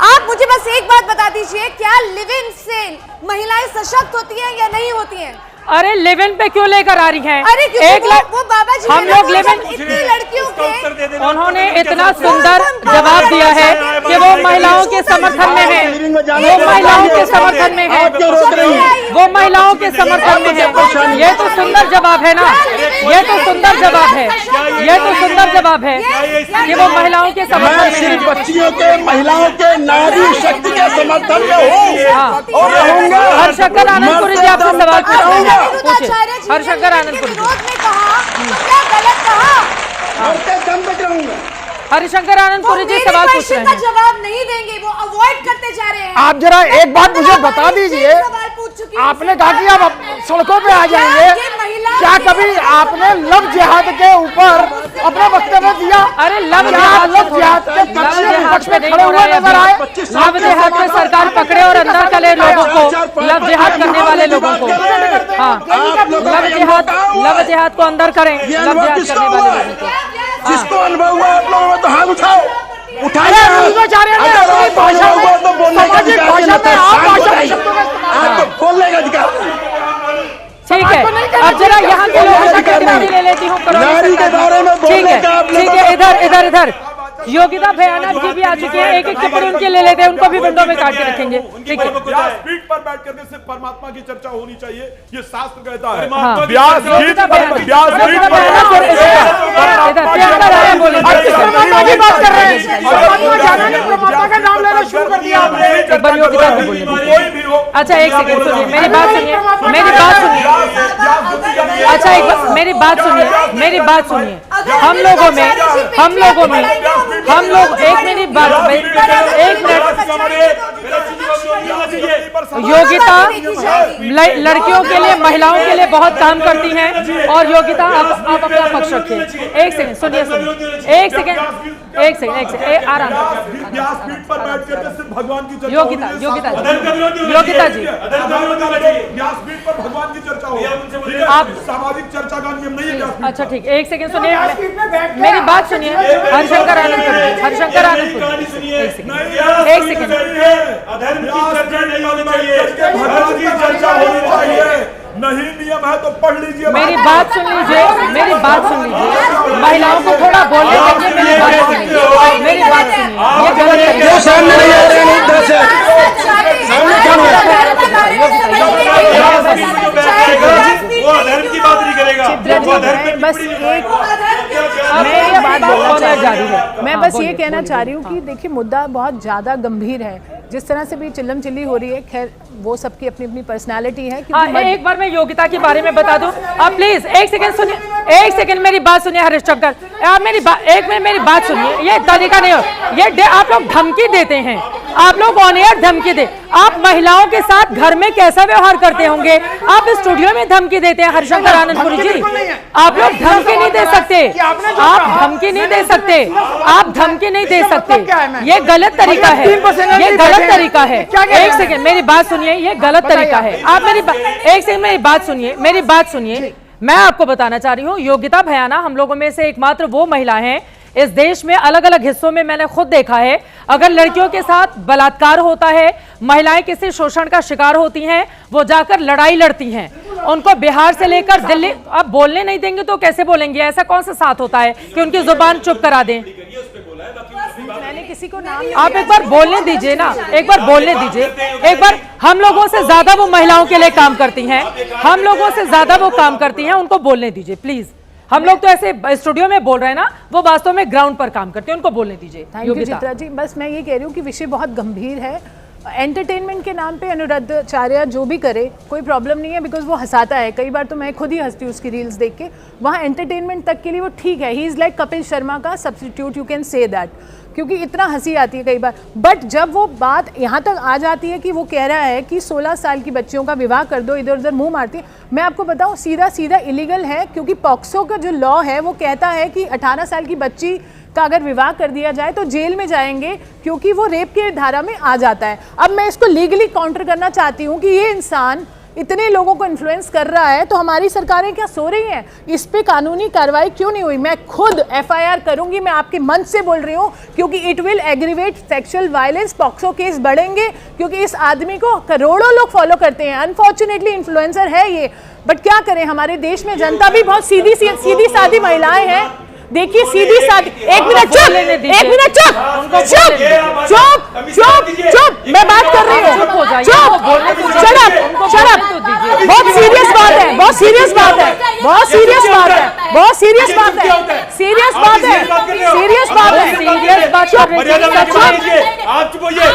आप मुझे बस एक बात बता दीजिए, क्या लिव इन से महिलाएं सशक्त होती हैं या नहीं होती हैं? अरे लिव इन पे क्यों लेकर आ रही हैं? अरे क्योंकि वो बाबा जी हम ने लोग बोला लिव इन, जब इतनी लड़कियों के उन्होंने इतना सुंदर जवाब दिया है कि वो महिलाओं के समर्थन में है, वो महिलाओं के समर्थन में है, वो महिलाओं के समर्थन में है। ये तो सुंदर जवाब है ना, ये तो सुंदर जवाब है, ये तो सुंदर जवाब है कि वो महिलाओं के समर्थन मैं में सिर्फ है। बच्चियों के, महिलाओं के, नारी शक्ति के समर्थन में हूँ हाँ। और रहूंगा। हरशंकर आनंदपुरी जी आपसे सवाल पूछ रहे हैं, पूछिए। अनिरुद्धाचार्य जी ने हरशंकर लिव इन के आनंदपुरी जी। विरोध में कहा तो क्या गलत कहा? मरते दम तक रहूंगा। हरिशंकर आनंदपुरी जी सवाल पूछ रहे क्वेश्चन का हैं। जवाब नहीं देंगे, वो अवॉइड करते जा रहे हैं। आप जरा एक बात मुझे बता दीजिए, सवाल पूछ चुकी हूं। आपने कहा कि आप सड़कों पे आ जाएंगे, ये महिला क्या कभी आपने लव जिहाद के ऊपर अपना वक्तव्य दिया? अरे लव जिहाद के पक्ष में खड़े हुए नजर आए? लव जिहाद में सरकार पकड़े और अंदर करे लोगों को, लव जिहाद करने वाले लोगों को। हाँ, लव जिहाद को अंदर करें, लव जिहाद करने वाले लोगों को। जिसको अनुभव हुआ आप लोगों को तो हाथ उठाओ, उठाइए। आपको बोलने का अधिकार। ठीक है, अब जरा यहाँ के लोगों से प्रतिक्रिया ले लेती हूँ। नारी के बारे में बोलने का ठीक है, इधर योगिता भयानक जी भी आ चुके हैं, एक टिप्पणी उनके ले लेते हैं, उनको भी विंडो में काट के रखेंगे। ठीक है, व्यासपीठ पर बैठ करके सिर्फ परमात्मा की चर्चा होनी चाहिए, ये शास्त्र कहता है। हाँ। व्यासपीठ पर बात कर रहे हैं, परमात्मा का नाम लेना शुरू कर दिया आपने। कोई भी हो। अच्छा एक सेकंड सुनिए, मेरी बात सुनिए। अच्छा एक मेरी बात सुनिए। हम लोग एक मिनट योगिता लड़कियों के लिए, महिलाओं के लिए बहुत काम करती हैं। और योगिता आप अपना पक्ष रखिए। एक सेकंड सुनिए, एक सेकंड आराम से। व्यासपीठ पर बैठ करके सिर्फ भगवान की चर्चा योगिता जी व्यासपीठ पर भगवान की चर्चा हो, आप सामाजिक चर्चा का नियम नहीं है। अच्छा ठीक, एक सेकंड सुनिए, मेरी बात सुनिए। हरिशंकर आनंद, एक सेकंड। भगवान की चर्चा होनी चाहिए, नहीं नियम है तो पढ़ लीजिए। मेरी बात सुन लीजिए। महिलाओं को थोड़ा बोलने दीजिए। मेरी बात सुनिए। ये गलत है। सामने नहीं आ रहे हैं, इधर से सामने क्या हो रहा है? वो अधर्म की बात नहीं करेगा। बस मैं बस ये कहना चाह रही हूँ कि देखिए मुद्दा बहुत ज़्यादा गंभीर है। जिस तरह से भी चिल्लम चिल्ली हो रही है, खैर वो सबकी अपनी अपनी पर्सनालिटी है। एक बार मैं योगिता के बारे में बता दूं, आप प्लीज एक सेकंड सुनिए, एक सेकंड मेरी बात सुनिए हरिशंकर, आप मेरी बात सुनिए। ये तरीका नहीं हो, ये आप लोग धमकी देते हैं, आप लोग ऑन एयर धमकी दे। आप महिलाओं के साथ घर में कैसा व्यवहार करते होंगे, आप स्टूडियो में धमकी देते हैं। हरिशंकर आनंदपुरी जी, आप लोग धमकी नहीं दे सकते, आप धमकी नहीं दे सकते, आप धमकी नहीं दे सकते। ये गलत तरीका है, ये गलत तरीका है। एक सेकंड मेरी बात सुनिए, ये गलत तरीका है। आप एक सेकंड मेरी बात सुनिए। मैं आपको बताना चाह रही हूँ, योगिता भयाना हम लोगों में से एकमात्र वो महिला हैं इस देश में, अलग अलग हिस्सों में मैंने खुद देखा है, अगर लड़कियों के साथ बलात्कार होता है, महिलाएं किसी शोषण का शिकार होती हैं, वो जाकर लड़ाई लड़ती हैं। उनको बिहार से लेकर दिल्ली, अब बोलने नहीं देंगे तो कैसे बोलेंगे? ऐसा कौन सा साथ होता है कि उनकी जुबान चुप करा दें? मैंने किसी को नाम, आप एक बार बोलने दीजिए ना, एक बार बोलने दीजिए। एक बार, हम लोगों से ज्यादा वो महिलाओं के लिए काम करती हैं, हम लोगों से ज्यादा वो काम करती हैं, उनको बोलने दीजिए प्लीज। हम लोग तो ऐसे स्टूडियो में बोल रहे हैं ना, वो वास्तव में ग्राउंड पर काम करते हैं, उनको बोलने दीजिए। Thank you Chitra ji. बस मैं ये कह रही हूँ कि विषय बहुत गंभीर है। एंटरटेनमेंट के नाम पे अनुराधाचार्य जो भी करे कोई प्रॉब्लम नहीं है, बिकॉज वो हंसाता है। कई बार तो मैं खुद ही हंसती हूँ उसकी रील्स देख के। वहाँ एंटरटेनमेंट तक के लिए वो ठीक है, he is like Kapil Sharma का substitute, you can say that, क्योंकि इतना हंसी आती है कई बार। बट जब वो बात यहाँ तक आ जाती है कि वो कह रहा है कि 16 साल की बच्चियों का विवाह कर दो, इधर उधर मुंह मारती है, मैं आपको बताऊँ सीधा इलीगल है, क्योंकि पॉक्सो का जो लॉ है वो कहता है कि 18 साल की बच्ची का अगर विवाह कर दिया जाए तो जेल में जाएंगे, क्योंकि वो रेप की धारा में आ जाता है। अब मैं इसको लीगली काउंटर करना चाहती हूँ कि ये इंसान इतने लोगों को इन्फ्लुएंस कर रहा है, तो हमारी सरकारें क्या सो रही हैं? इस पे कानूनी कार्रवाई क्यों नहीं हुई? मैं खुद FIR करूंगी, मैं आपके मंच से बोल रही हूँ, क्योंकि it will aggravate sexual violence, POCSO case बढ़ेंगे, क्योंकि इस आदमी को करोड़ों लोग फॉलो करते हैं। अनफॉर्चुनेटली इन्फ्लुएंसर है ये, बट क्या करें, हमारे देश में जनता भी बहुत सीधी सादी महिलाएं हैं। देखिए सीधी सादी, एक मिनट चुप, मैं बात कर रही हूँ, बहुत सीरियस बात है, बहुत सीरियस बात है, आप चुप होइए,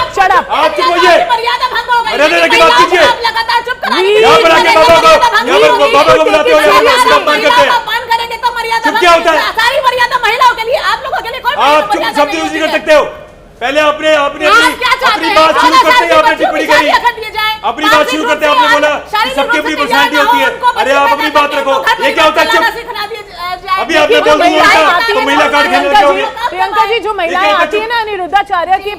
क्या होता है? सारी मर्यादा महिलाओं के लिए, आप लोगों के लिए आप चुप शब्द यूज नहीं कर सकते हो। पहले अपनी बात शुरू करते हैं, आपने टिप्पणी करी, अपनी बात शुरू करते हैं, आपने बोला सबकी अपनी पर्सनैलिटी होती है। अरे आप अपनी बात रखो, ये क्या होता है? अभी आपने बोल दिया तो महिला कार्ड खेलने क्या हो गया? प्रियंका जी, जो महिलाएं आती है ना अनिरुद्धाचार्य की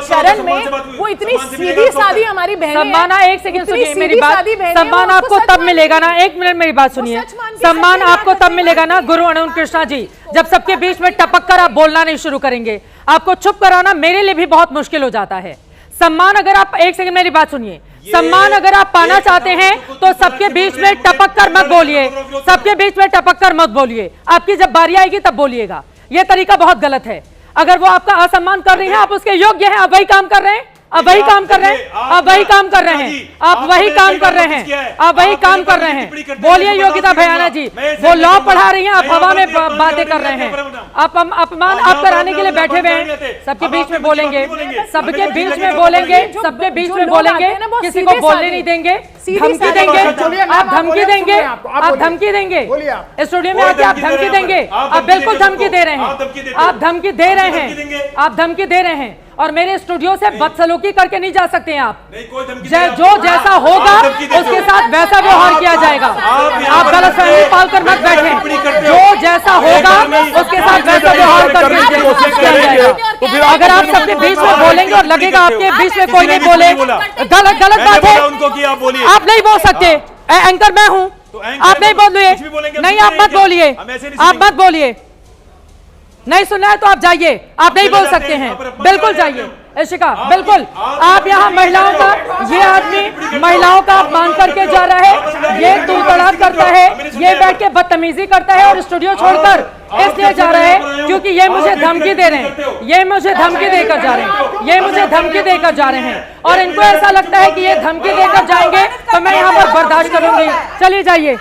शरण में, वो इतनी सीधी सादी हमारी बहनें हैं। सम्मान, एक सेकंड सुनिए मेरी बात। सम्मान आपको तब मिलेगा ना, एक मिनट मेरी बात सुनिए। सम्मान आपको तब मिलेगा ना गुरु अरुण कृष्णा जी, जब सबके बीच में टपक कर आप बोलना नहीं शुरू करेंगे। आपको चुप कराना मेरे लिए भी बहुत मुश्किल हो जाता है। सम्मान अगर आप, एक सेकंड मेरी बात सुनिए, सम्मान अगर आप पाना चाहते हैं तो सबके बीच में टपक कर मत बोलिए, सबके बीच में टपक कर मत बोलिए। आपकी जब बारी आएगी तब बोलिएगा। यह तरीका बहुत गलत है। अगर वो आपका असम्मान कर रही हैं, आप उसके योग्य हैं, आप वही काम कर रहे हैं, आप वही काम कर रहे हैं, आप वही काम कर रहे हैं, आप वही काम कर रहे हैं, आप वही काम कर रहे हैं। बोलिए योगिता भयाना जी, वो लॉ पढ़ा रही हैं, आप हवा में बातें कर रहे हैं। आप अपमान आप कराने के लिए बैठे हुए हैं। सबके बीच में बोलेंगे, सबके बीच में बोलेंगे, सबके बीच में बोलेंगे, किसी को बोलने नहीं देंगे, धमकी देंगे, आप धमकी देंगे, आप धमकी देंगे, स्टूडियो में आके आप धमकी देंगे, आप बिल्कुल धमकी दे रहे हैं, आप धमकी दे रहे हैं, आप धमकी दे रहे हैं। और मेरे स्टूडियो से बदसलूकी करके नहीं जा सकते हैं आप। जो जैसा होगा उसके साथ वैसा व्यवहार किया जाएगा। आप गलतफहमी पालकर मत बैठे। जो जैसा होगा उसके साथ वैसा व्यवहार करके किया जाएगा। अगर आप सबके बीच में बोलेंगे और लगेगा आपके बीच में कोई नहीं बोले, गलत बात है। आप नहीं बोल सकते, एंकर मैं हूँ, आप नहीं बोलिए, नहीं आप मत बोलिए, आप मत बोलिए। नहीं सुनना है तो आप जाइए, आप नहीं बोल सकते हैं, बिल्कुल जाइए। इशिका बिल्कुल, आप यहाँ महिलाओं का, ये आदमी महिलाओं का अपमान करके जा रहा है, ये तू तड़ाक करता है, ये बैठ के बदतमीजी करता है और स्टूडियो छोड़कर इसलिए जा रहा है क्योंकि ये मुझे धमकी दे रहे हैं, ये मुझे धमकी देकर जा रहे हैं, ये मुझे धमकी देकर जा रहे हैं। और इनको ऐसा लगता है कि ये धमकी देकर जाएंगे तो मैं यहाँ पर बर्दाश्त करूंगी। चलिए जाइए,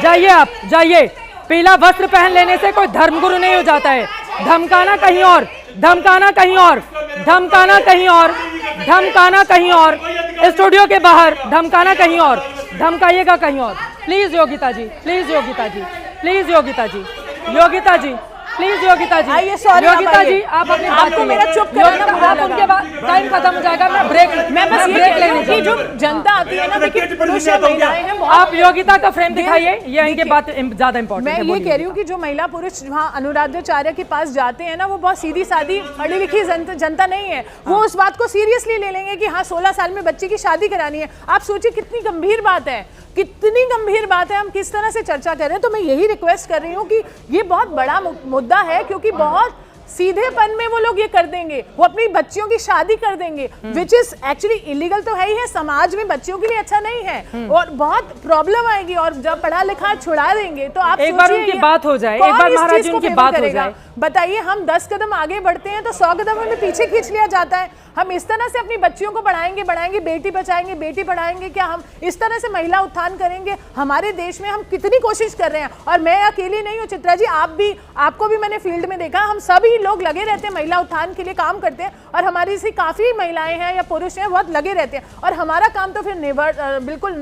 जाइए, आप जाइए। पीला वस्त्र पहन लेने से कोई धर्मगुरु नहीं हो जाता है। धमकाना कहीं और, धमकाना कहीं और, धमकाना कहीं और, धमकाना कहीं और, स्टूडियो के बाहर धमकाना कहीं और, धमकाइएगा कहीं और। Please Yogita ji, please Yogita ji, please Yogita ji, Yogita ji, please Yogita ji, Yogita ji, आप अपनी बात को मेरा चुप करना, आप उनके बाद टाइम खत्म हो जाएगा। मैं बस ब्रेक लेने की, जो जनता आती है ना, देखिए पुरुष और महिलाएं हैं। आप योगिता का फ्रेम दिखाइए, ये इनके बात ज्यादा इंपॉर्टेंट है। मैं ये कह रही हूँ कि जो महिला पुरुष वहाँ अनुराधाचार्य के पास जाते हैं ना, वो बहुत सीधी सादी पढ़ी लिखी जनता नहीं है। वो उस बात को सीरियसली ले लेंगे कि हाँ 16 साल में बच्चे की शादी करानी है। आप सोचिए कितनी गंभीर बात है, कितनी गंभीर बात है, हम किस तरह से चर्चा कर रहे हैं। तो मैं यही रिक्वेस्ट कर रही हूँ कि ये बहुत बड़ा मुद्दा है, क्योंकि बहुत सीधेपन में वो लोग ये कर देंगे, वो अपनी बच्चियों की शादी कर देंगे, विच इज एक्चुअली इलीगल तो है ही है, समाज में बच्चियों के लिए अच्छा नहीं है और बहुत प्रॉब्लम आएगी। और जब पढ़ा लिखा छुड़ा देंगे तो आप एक बार उनकी बात हो जाए, एक बार महाराज जी उनकी बात हो जाए। बताइए, हम 10 कदम आगे बढ़ते हैं तो 100 कदम हमें पीछे खींच लिया जाता है। हम इस तरह से अपनी बच्चियों को बढ़ाएंगे, बेटी बचाएंगे, बेटी पढ़ाएंगे, क्या हम इस तरह से महिला उत्थान करेंगे? हमारे देश में हम कितनी कोशिश कर रहे हैं, और मैं अकेली नहीं हूँ चित्रा जी, आप भी, आपको भी मैंने फील्ड में देखा, हम सभी लोग लगे रहते हैं, महिला उत्थान के लिए काम करते हैं। और हमारी से काफी महिलाएं हैं या पुरुष हैं, बहुत लगे रहते हैं। और हमारा काम तो फिर बिल्कुल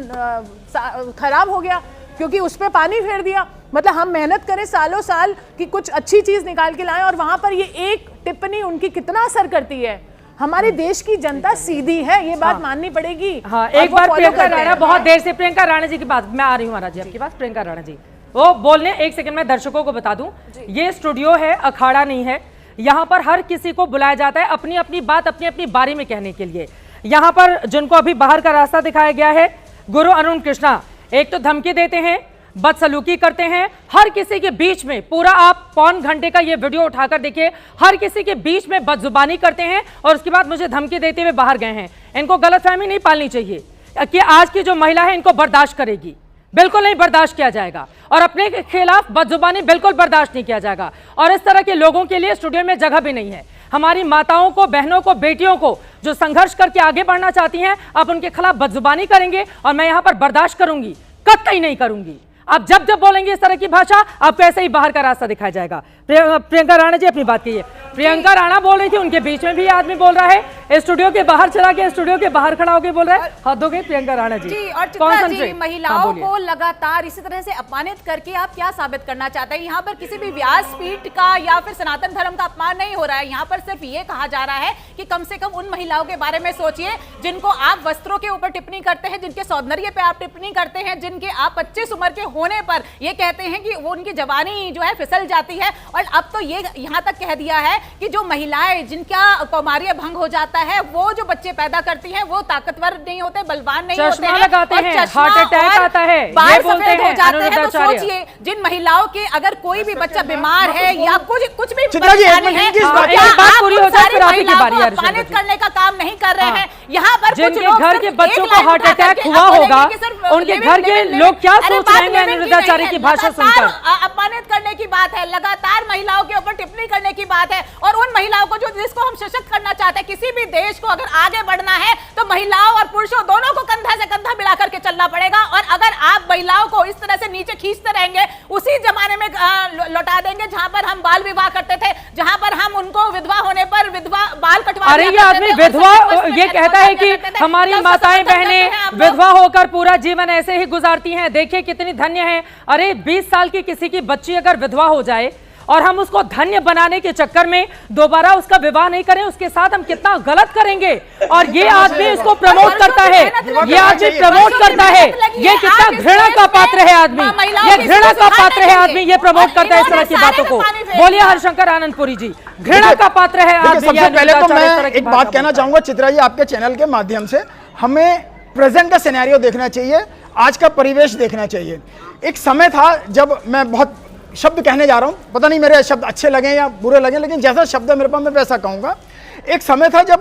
खराब हो गया, क्योंकि उस पर पानी फेर दिया। मतलब हम मेहनत करें सालों साल कि कुछ अच्छी चीज निकाल के लाएं, और वहां पर ये एक टिप्पणी उनकी कितना असर करती है। हमारे देश की जनता सीधी है, ये बात माननी पड़ेगी। हाँ, एक बार प्रियंका राणा, बहुत देर से प्रियंका राणा जी की बात, मैं आ रही हूँ महाराज जी आपके पास। प्रियंका राणा जी वो बोलने, एक सेकंड में दर्शकों को बता दूं, ये स्टूडियो है, अखाड़ा नहीं है। यहाँ पर हर किसी को बुलाया जाता है अपनी अपनी बात अपनी अपनी बारी में कहने के लिए। यहाँ पर जिनको अभी बाहर का रास्ता दिखाया गया है, गुरु अरुण कृष्णा, एक तो धमकी देते हैं, बदसलूकी करते हैं, हर किसी के बीच में, पूरा आप पौन घंटे का ये वीडियो उठाकर देखिए, हर किसी के बीच में बदजुबानी करते हैं और उसके बाद मुझे धमकी देते हुए बाहर गए हैं। इनको गलतफहमी नहीं पालनी चाहिए कि आज की जो महिला है इनको बर्दाश्त करेगी, बिल्कुल नहीं बर्दाश्त किया जाएगा। और अपने के खिलाफ बदजुबानी बिल्कुल बर्दाश्त नहीं किया जाएगा। और इस तरह के लोगों के लिए स्टूडियो में जगह भी नहीं है। हमारी माताओं को, बहनों को, बेटियों को जो संघर्ष करके आगे बढ़ना चाहती हैं, आप उनके खिलाफ बदजुबानी करेंगे और मैं यहाँ पर बर्दाश्त करूंगी, कतई नहीं करूंगी। आप जब जब बोलेंगे इस तरह की भाषा, आपको ऐसे ही बाहर का रास्ता दिखाया जाएगा। प्रियंका राणा जी अपनी बात कीजिए। प्रियंका राणा बोल रही थी, उनके बीच में भी आदमी बोल रहा है, स्टूडियो के बाहर चला के स्टूडियो के बाहर खड़ा होकर बोल रहा है हाथ धोगे प्रियंका राणा जी। और चित्रा जी, महिलाओं को लगातार इसी तरह से अपमानित करके आप क्या साबित करना चाहते हैं? यहाँ पर किसी भी व्यासपीठ का या फिर सनातन धर्म का अपमान नहीं हो रहा है। यहाँ पर सिर्फ ये कहा जा रहा है कि कम से कम उन महिलाओं के बारे में सोचिए जिनको आप वस्त्रों के ऊपर टिप्पणी करते हैं, जिनके सौंदर्य पे आप टिप्पणी करते हैं, जिनके आप 25 उम्र के होने पर ये कहते हैं कि वो उनकी जवानी जो है फिसल जाती है। और अब तो ये यहाँ तक कह दिया है कि जो महिलाएं जिनका कौमार्य भंग हो जाता है, वो जो बच्चे पैदा करती हैं वो ताकतवर नहीं होते, बलवान नहीं होते हैं, लगाते हैं, हार्ट अटैक आता है, बाल सफेद हो जाते हैं। तो सोचिए जिन महिलाओं के अगर कोई भी बच्चा बीमार है या कुछ भी परेशानी है, अपमानित करने का काम नहीं कर रहे हैं। यहाँ पर जिनके घर के बच्चों को हार्ट अटैक हुआ होगा, उनके घर के लोग क्या सोच रहे हैं अनिरुद्धाचार्य की भाषा सुनकर? अपमानित करने की बात है, लगातार महिलाओं के ऊपर टिप्पणी करने की बात है। और उन महिलाओं को जिसको हम सशक्त करना चाहते हैं, किसी भी देश को अगर आगे बढ़ना है तो महिलाओं और पुरुषों दोनों को कंधा से कंधा मिला करके चलना पड़ेगा। और अगर आप महिलाओं को इस तरह से नीचे खींचते रहेंगे, उसी जमाने में लौटा देंगे जहां पर हम बाल विवाह करते थे, जहां पर हम उनको विधवा होने पर विधवा बाल कटवा। अरे ये आदमी विधवा ये कहता है कि हमारी माताएं बहनें विधवा होकर पूरा जीवन ऐसे ही गुजारती हैं, देखिए कितनी धन्य है। अरे 20 साल की किसी की बच्ची अगर विधवा हो जाए और हम उसको धन्य बनाने के चक्कर में दोबारा उसका विवाह नहीं करें, उसके साथ हम कितना गलत करेंगे। और ये आदमी इसको प्रमोट करता है, ये आदमी प्रमोट करता है। ये कितना घृणा का पात्र है आदमी, ये घृणा का पात्र है आदमी, ये प्रमोट करता है इस तरह की बातों को। बोलिए हरिशंकर आनंदपुरी जी, घृणा का पात्र है आदमी। सबसे पहले तो मैं एक बात कहना चाहूंगा चित्रा जी, आपके चैनल के माध्यम से हमें प्रेजेंट का सिनेरियो देखना चाहिए, आज का परिवेश देखना चाहिए। एक समय था जब मैं बहुत शब्द कहने जा रहा हूं, पता नहीं मेरे शब्द अच्छे लगे या बुरे लगे, लेकिन जैसा शब्द है मेरे पास मैं वैसा कहूंगा। एक समय था जब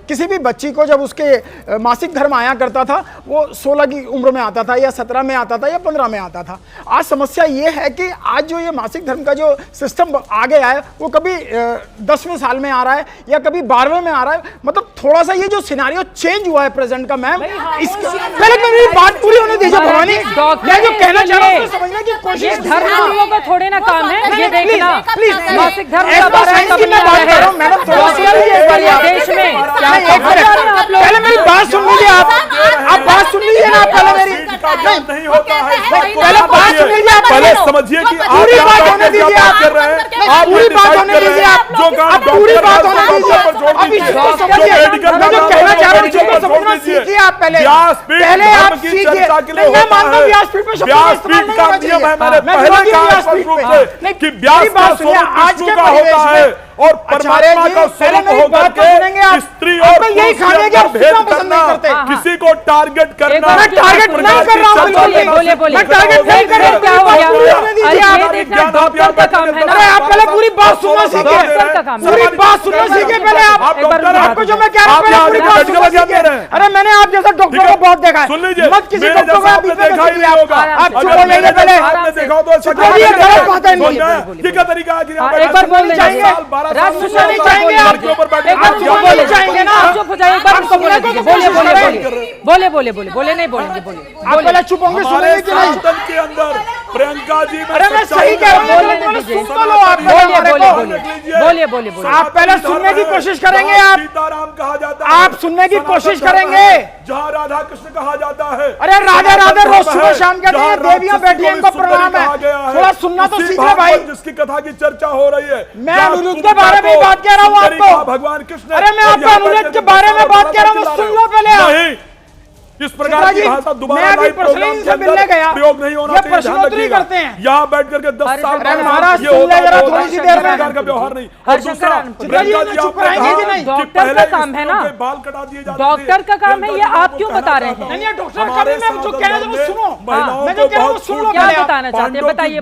किसी भी बच्ची को जब उसके मासिक धर्म आया करता था, वो 16 की उम्र में आता था या 17 में आता था या 15 में आता था। आज समस्या ये है कि आज जो ये मासिक धर्म का जो सिस्टम आ गया है, वो कभी 10वें साल में आ रहा है या कभी 12वें में आ रहा है। मतलब थोड़ा सा ये जो सिनारियो चेंज हुआ है प्रेजेंट का, मैम पहले मेरी बात पूरी होने दीजिए भवानी। मैं जो कहना चाह रहा हूँ समझने की कोशिश, धर्म का थोड़े ना काम है, ये देखना मासिक धर्म देश में पहले मेरी बात सुन लीजिए, आप बात सुन लीजिए ना, पहले मेरी नहीं होता है, पहले बात सुन लीजिए, आप पहले समझिए कि पूरी बात होने दीजिए, आप कर रहे हैं, आप पूरी बात होने दीजिए, आप पूरी बात होने दीजिए। अब इसको समझिए, मैं जो कहना चाह रहा हूँ इसको समझना सीखिए आप। पहले आप सीखिए। मैं मानता हूँ व्यासपीठ पे शब्द इस्तेमाल नहीं होना चाहिए, मैं पहले व्यासपीठ पे, मेरी बात सुनिए। आज के परिवेश में और परमात्मा का स्वरूप होकर के स्त्री और यही खाने के भेद करना, किसी को टारगेट करना, मैं टारगेट नहीं कर रहा हूं, मैं टारगेट नहीं कर रहा हूं। क्या हो गया? अरे आप पहले पूरी बात सुनना सीखे, पूरी बात सुनना सीखे पहले आप। आपको जो मैं कह रहा हूं पूरी बात सुनना सीखे। अरे मैंने आप जैसा डॉक्टर को बहुत देखा है, मत किसी डॉक्टर को आप चुप हो जाइए पहले। गलत बात है, क्या तरीका है? एक बार बोलने चाहेंगे, नहीं चाहेंगे आप, बोले चाहेंगे ना, चुप हो जाइए, एक बार उनको बोले दीजिए। बोले नहीं बोलेंगे, बोलिए। आप पहले चुप होंगे, सुनेंगे कि नहीं? के अंदर प्रियंका जी, अरे मैं सही कह रहा हूँ, बोलिए। आप पहले सुनने की कोशिश करेंगे, सीताराम कहा जाता है, आप सुनने की कोशिश करेंगे। जहाँ राधा कृष्ण कहा जाता है, अरे राधे राधे रोज सुबह शाम कहते हैं, देवियां बेटियां इनको प्रणाम है। थोड़ा सुनना तो सीखे भाई, जिसकी कथा की चर्चा हो रही है। मैं अनिरुद्ध के बारे में बात कह रहा हूँ आपको, भगवान कृष्ण। अरे मैं आपको अनिरुद्ध के बारे में बात कह रहा हूँ, सुन लो पहले आप। इस प्रकार की भाषा दोबारा लाइव प्रोग्राम के अंदर प्रयोग नहीं होना चाहिए, ध्यान रखिएगा। यहाँ बैठ करके 10 साल महाराज सुन ले जरा थोड़ी सी देर में, का व्यवहार नहीं। और दूसरा, डॉक्टर का काम है ना, बाल कटा दिए जाते, डॉक्टर का काम है, ये आप क्यों बता रहे हैं? नहीं डॉक्टर का मैं जो कह रहा हूँ सुनो, मैं जो कह रहा हूँ सुन लो। क्या बताना चाहते हैं बताइए।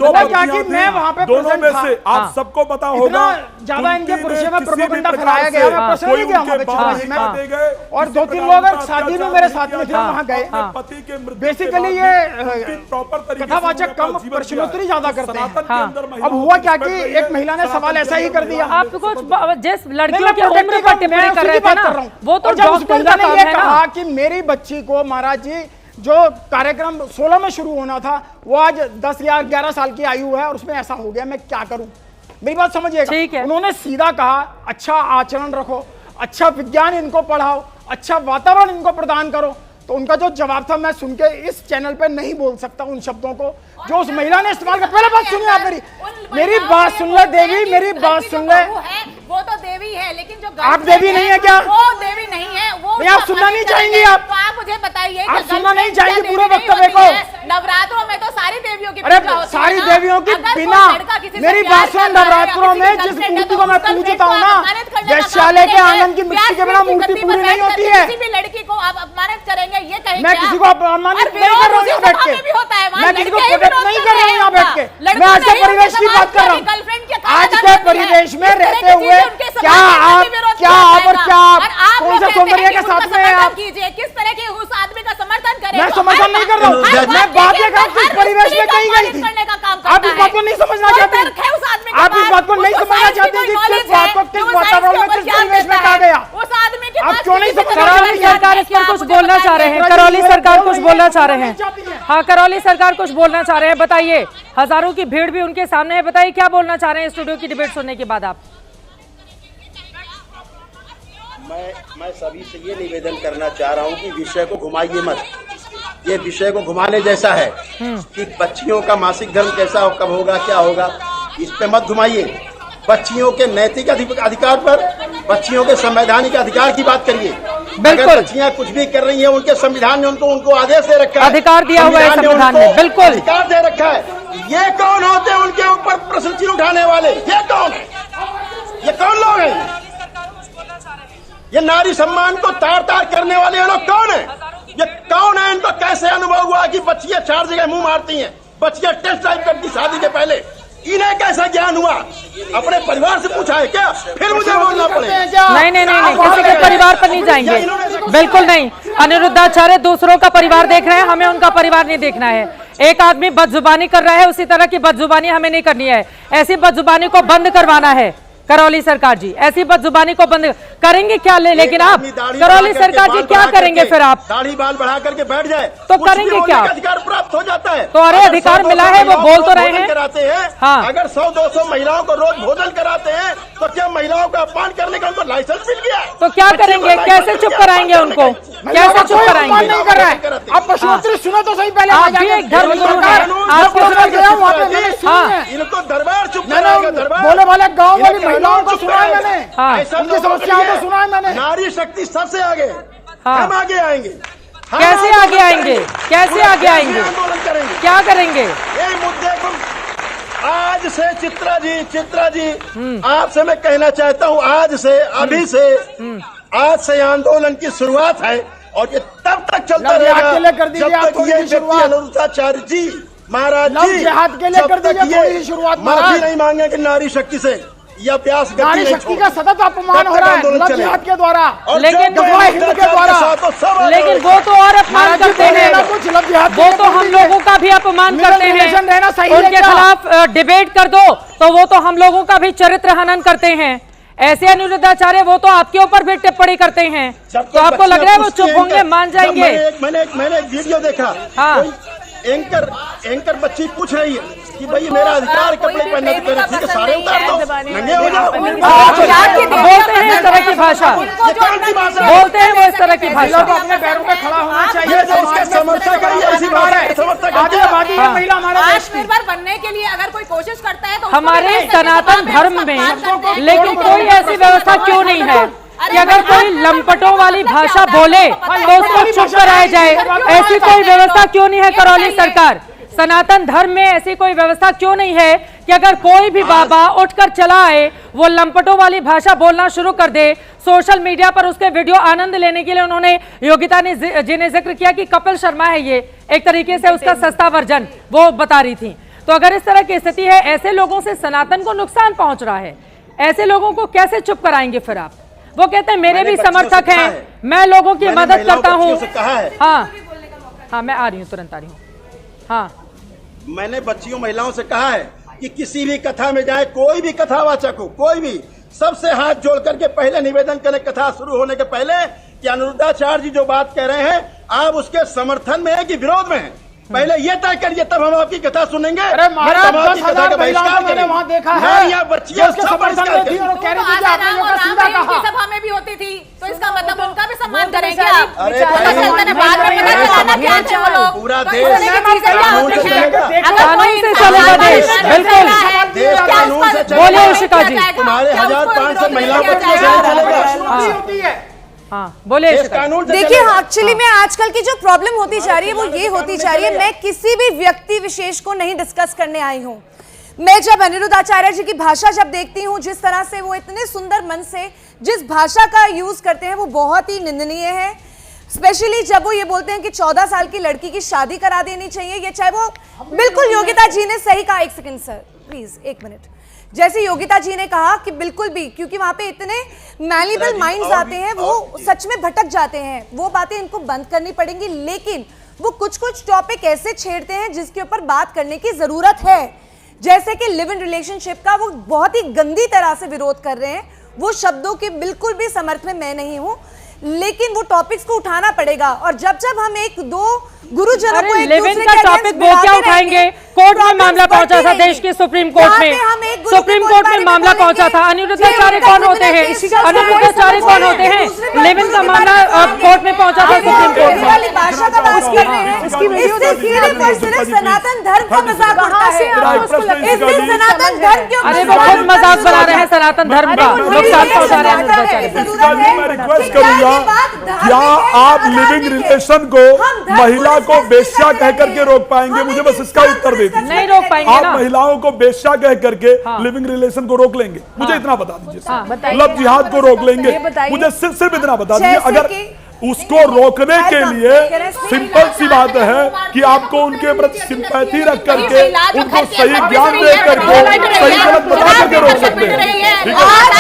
मैं वहाँ पे दोनों में से आप सबको पता होगा, ज्यादा इनके पुरुषों में प्रोपेगेंडा फैलाया गया, मैं प्रश्न नहीं किया वहाँ पे, और 2-3 लोग शादी में मेरे साथ में थे, वहाँ गए। बेसिकली ये कथावाचक कम प्रश्नोत्तरी ज्यादा करते हैं। अब हुआ क्या कि एक महिला ने सवाल ऐसा ही कर दिया, आपको जिस लड़कियों के उम्र पर टिप्पणी कर रहे थे ना, वो तो डॉक्टर का काम है ना। कहा कि मेरी बच्ची को महाराज जी जो कार्यक्रम 16 में शुरू होना था, वो आज 10 या 11 साल की आयु है और उसमें ऐसा हो गया, मैं क्या करूं? मेरी बात समझिएगा। उन्होंने सीधा कहा अच्छा आचरण रखो, अच्छा विज्ञान इनको पढ़ाओ, अच्छा वातावरण इनको प्रदान करो। तो उनका जो जवाब था मैं सुन के इस चैनल पे नहीं बोल सकता उन शब्दों को जो उस महिला ने इस्तेमाल किया। पहले बात सुनिए आप मेरी बात सुन ले देवी, मेरी बात सुन ले। वो तो देवी है, लेकिन जो आप देवी नहीं है क्या? वो देवी नहीं है, वो आप सुनना नहीं चाहेंगी? आप मुझे बताइए, आप सुनना नहीं चाहेंगी पूरे वक्तव्य को? नवरात्रों में तो सारी देवियों की अरे सारी देवियों की बिना, मेरी बात सुन, नवरात्रों में जिस मूर्ति को मैं पूजता हूँ ना, वैश्यालय के आंगन की मिट्टी के बिना मूर्ति पूरी नहीं होती है। किसी भी लड़की को आप अपमानित करेंगे ये कहेंगे? मैं किसी को अपमानित नहीं कर रहा हूँ यहाँ बैठ के, मैं किसी को प्रोटेक्ट नहीं कर रहा हूँ यहाँ बैठ के। मैं आज के परिवेश की बात कर रहा हूँ। आज के परिवेश में रहते हुए क्या आप और क्या कौन से सौंदर्य के साथ में आप कीजिए, किस तरह के उस आदमी का समर्थन करें? मैं समर्थन नहीं कर रहा हूँ, मैं बात ये कर रहा हूँ परिवेश में कही गई थी। आप इस बात को नहीं समझना चाहते, आप इस बात को नहीं समझना चाहते कि किस बात को किस वातावरण में किस परिवेश में कहा गया। उस आदमी के आप क्यों नहीं समझना? करौली सरकार इस पर कुछ बोलना चाह रहे हैं, करौली सरकार कुछ बोलना चाह रहे हैं। हाँ, करौली सरकार कुछ बोलना चाह रहे हैं, बताइए। हजारों की भीड़ भी उनके सामने है, बताइए क्या बोलना चाह रहे हैं स्टूडियो की डिबेट सुनने के बाद आप? मैं सभी से ये निवेदन करना चाह रहा हूँ कि विषय को घुमाइए मत। ये विषय को घुमाने जैसा है कि बच्चियों का मासिक धर्म कैसा हो, कब होगा, क्या होगा, इस पे मत घुमाइए। बच्चियों के नैतिक अधिकार पर, बच्चियों के संवैधानिक अधिकार की बात करिए। अगर बच्चियां कुछ भी कर रही हैं, उनके संविधान ने उनको आदेश दे रखा है, अधिकार दिया हुआ है संविधान में, बिल्कुल अधिकार दे रखा है। ये कौन होते हैं उनके ऊपर प्रश्न चिन्ह उठाने वाले? ये कौन है? ये कौन लोग हैं? ये नारी सम्मान को तार तार करने वाले लोग कौन है? ये कौन है? इनको कैसे अनुभव हुआ कि बच्चियां 4 जगह मुंह मारती हैं, बच्चियां टेस्ट ड्राइव करती शादी के पहले? इन्हें कैसा ज्ञान हुआ? अपने परिवार से पूछा है क्या? फिर मुझे बोलना पड़ेगा? नहीं, किसी के परिवार पर नहीं जाएंगे, बिल्कुल नहीं। अनिरुद्धाचार्य दूसरों का परिवार देख रहे हैं, हमें उनका परिवार नहीं देखना है। एक आदमी बदजुबानी कर रहा है, उसी तरह की बदजुबानी हमें नहीं करनी है। ऐसी बदजुबानी को बंद करवाना है करौली सरकार जी, ऐसी बदजुबानी को बंद करेंगे क्या? लेकिन आप करौली सरकार जी क्या करेंगे फिर? आप दाढ़ी बाल बढ़ा करके बैठ जाए तो करेंगे क्या? अधिकार प्राप्त हो जाता है तो अरे अधिकार मिला है, वो बोल तो रहे हैं। कराते हैं, हाँ। अगर 100-200 महिलाओं को रोज भोजन कराते हैं तो क्या महिलाओं का अपमान करने का उनको लाइसेंस मिल गया? तो क्या करेंगे? कैसे चुप कराएंगे उनको? कैसे चुप कराएंगे? नहीं कर रहा है। आप पशुपति सुनो तो सही पहले। आप भी एक धर्मगुरु हैं, इनको दरबार चुप बोले वाले गाँव वाली महिलाओं को सुना है मैंने, उनकी समस्याओं को सुना है मैंने। नारी शक्ति सबसे आगे, हम आगे आएंगे। कैसे आगे आएंगे? कैसे आगे आएंगे? क्या करेंगे? ये मुद्दे को आज से चित्रा जी आपसे मैं कहना चाहता हूँ, आज से अभी से आज से आंदोलन की शुरुआत है और ये तब तक चलता रहेगा जब तक ये व्यक्ति अनिरुद्धाचार्य जी महाराज जी जिहाद के लिए कर दीजिए शुरुआत। माफी नहीं मांगेंगे नारी शक्ति से, यह प्यास नारी शक्ति का सतत अपमान हो रहा है जिहाद के द्वारा, लेकिन हिंद के द्वारा। लेकिन वो तो और अपमान करते हैं, वो तो हम लोगों का भी अपमान करते हैं। उनके खिलाफ डिबेट कर दो तो वो तो हम लोगों का भी चरित्र हनन करते हैं। ऐसे अनिरुद्धाचार्य वो तो आपके ऊपर भी टिप्पणी करते हैं, तो आपको लग रहा है वो चुप होंगे, मान जाएंगे? मैंने एक वीडियो देखा, हाँ, एंकर बच्ची पूछ रही है कि भाई मेरा अधिकार कपड़े पहनने की, ठीक है सारे उतार दो, नंगे हो जाओ। बोलते हैं इस तरह की भाषा, बोलते हैं वो इस तरह की भाषा। अपने पैरों पे खड़ा होना चाहिए, इसके समर्थक ऐसी बात है। आत्मनिर्भर बनने के लिए अगर कोई कोशिश करता है तो हमारे सनातन धर्म में लेकिन कोई ऐसी व्यवस्था क्यों नहीं है कि अगर कोई लंपटों वाली भाषा बोले तो उसको चुप कराया जाए? ऐसी कोई व्यवस्था क्यों नहीं है करौली सरकार? सनातन धर्म में ऐसी कोई व्यवस्था क्यों नहीं है कि अगर कोई भी बाबा उठकर चला आए, वो लंपटों वाली भाषा बोलना शुरू कर दे? सोशल मीडिया पर उसके वीडियो आनंद लेने के लिए उन्होंने, योगिता जी ने जिक्र किया कि कपिल शर्मा है ये, एक तरीके से उसका सस्ता वर्जन वो बता रही थी। तो अगर इस तरह की स्थिति है, ऐसे लोगों से सनातन को नुकसान पहुंच रहा है, ऐसे लोगों को कैसे चुप कराएंगे फिर आप? वो कहते हैं मेरे भी समर्थक हैं, मैं लोगों की मदद करता हूँ। हाँ, मैं आ रही हूँ, तुरंत आ रही हूँ। हाँ, मैंने बच्चियों महिलाओं से कहा है कि किसी भी कथा में जाए, कोई भी कथावाचक हो, कोई भी, सबसे हाथ जोड़ करके पहले निवेदन करें कथा शुरू होने के पहले कि अनिरुद्धाचार्य जी जो बात कह रहे हैं आप उसके समर्थन में है कि विरोध में है? पहले ये तय करिए, तब हम आपकी कथा सुनेंगे। अरे महाराज, 10,000 महिलाओं को मैंने वहाँ देखा है या बच्चियां उसके समर्थन में थी और कह रही थी कि आपने जो सीधा कहा। सभा में भी होती थी, तो इसका मतलब उनका भी सम्मान करेंगे बेचारी- आप? अरे पता भाई, चलता है बाद में पता चलाना क्या है वो लोग। पूरा तो देश इस तरह की चीजें क्या होती हैं? अगर कानून कोई से इंसान चलेगा हमारे देश, देश में बिल्कुल। रहता है, देश क्या कानून उस से पर चलेगा। बोलिए उषिका जी। किया जाएगा? तुम्हारे क्या उसको 1,500 विरोध महिलाओं किया पर कैसे जाएगा? चलेगा? होती है। हाँ बोले देश उषिका जी। कानून से देखिए चलेगा। एक्चुअली में आजकल की जो प्रॉब्लम होती जा रही है वो ये होती जा रही है, मैं किसी भी व्यक्ति विशेष को नहीं डिस्कस करने आई हूँ। मैं जब अनिरुद्ध आचार्य जी की भाषा जब देखती हूँ, जिस तरह से वो इतने सुंदर मन से जिस भाषा का यूज करते हैं वो बहुत ही निंदनीय है। स्पेशली जब वो ये बोलते हैं कि 14 साल की लड़की की शादी करा देनी चाहिए, ये चाहे वो बिल्कुल योगिता जी ने सही कहा। एक सेकंड सर प्लीज, एक मिनट। जैसे योगिता जी ने कहा कि बिल्कुल भी, क्योंकि वहां पे इतने मैलिबल माइंड्स आते हैं, वो सच में भटक जाते हैं, वो बातें इनको बंद करनी पड़ेंगी। लेकिन वो कुछ कुछ टॉपिक ऐसे छेड़ते हैं जिसके ऊपर बात करने की जरूरत है, जैसे कि लिव इन रिलेशनशिप का वो बहुत ही गंदी तरह से विरोध कर रहे हैं। वो शब्दों के बिल्कुल भी समर्थ में मैं नहीं हूं, लेकिन वो टॉपिक्स को उठाना पड़ेगा। और जब जब हम एक दो गुरुजनों को एक लिव इन दूसरे का के टॉपिक अगेंस्ट वो क्या बुलाते उठाएंगे? रहेंगे, कोर्ट में प्रॉब्लम्स मामला पहुंचा था बढ़ती देश के रहेंगी। सुप्रीम कोर्ट यहाँ में। पे हम एक गुरु के सुप्रीम बोल कोर्ट में बारे मामला बोलेंगे, पहुंचा था। अनिरुद्धाचार्य ये कौन उनका होते हैं? criminal case अनिरुद्धाचार्य कौन होते हैं? लिव इन का मामला कोर्ट में पहुंचा था सुप्रीम कोर्ट में। वाली भाषा का बात कर रहे हैं। इससे सिर्फ और सिर्फ सनातन धर्म का मजाक उड़ता है। इससे सनातन धर्म क्यों? अरे वो खुद मजाक बना रहे हैं सनातन धर्म का, नुकसान पहुंचा रहे हैं अनिरुद्धाचार्य को। उषिका जी, मैं रिक्वेस्ट करूंगा, क्या आप लिविंग रिलेशन को महिला को बेश्या कह करके रोक पाएंगे? मुझे बस इसका उत्तर दे दीजिए। नहीं रोक पाएंगे आप ना। महिलाओं को बेश्या कह करके लिविंग रिलेशन को रोक लेंगे? मुझे इतना बता दीजिए। मतलब जिहाद को रोक लेंगे? ये बताइए। मुझे सिर्फ इतना बता दीजिए। जैसे अगर कि- उसको रोकने के लिए सिंपल सी बात है कि आपको उनके प्रति सिंपैथी रख करके उनको सही ज्ञान दे करके सही गलत बता करके रोक सकते हैं। ठीक है,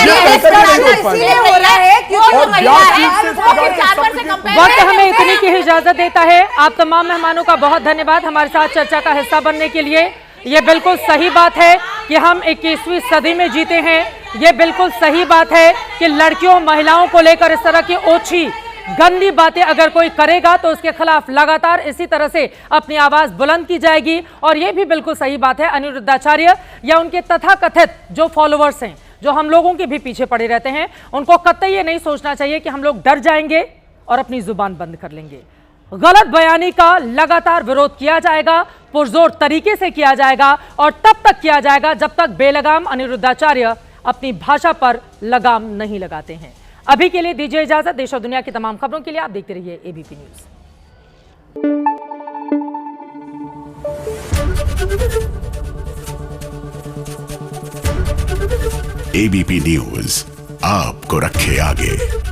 ये कहकर के नहीं रोक पाएंगे। हो रहा है क्योंकि और वो व्यास महिला जी है। से इस प्रकार के शब्द की- वक्त हमें इतनी की इजाजत देता है। आप तमाम मेहमानों का बहुत धन्यवाद हमारे साथ चर्चा का हिस्सा बनने के लिए। ये बिल्कुल सही बात है कि हम 21वीं सदी में जीते हैं। ये बिल्कुल सही बात है कि लड़कियों महिलाओं को लेकर इस तरह की ओछी गंदी बातें अगर कोई करेगा तो उसके खिलाफ लगातार इसी तरह से अपनी आवाज बुलंद की जाएगी। और ये भी बिल्कुल सही बात है, अनिरुद्धाचार्य या उनके तथाकथित जो फॉलोअर्स हैं, जो हम लोगों के भी पीछे पड़े रहते हैं, उनको कतई ये नहीं सोचना चाहिए कि हम लोग डर जाएंगे और अपनी जुबान बंद कर लेंगे। गलत बयानी का लगातार विरोध किया जाएगा, पुरजोर तरीके से किया जाएगा और तब तक किया जाएगा जब तक बेलगाम अनिरुद्धाचार्य अपनी भाषा पर लगाम नहीं लगाते हैं। अभी के लिए दीजिए इजाजत। देश और दुनिया की तमाम खबरों के लिए आप देखते रहिए एबीपी न्यूज। एबीपी न्यूज आपको रखे आगे।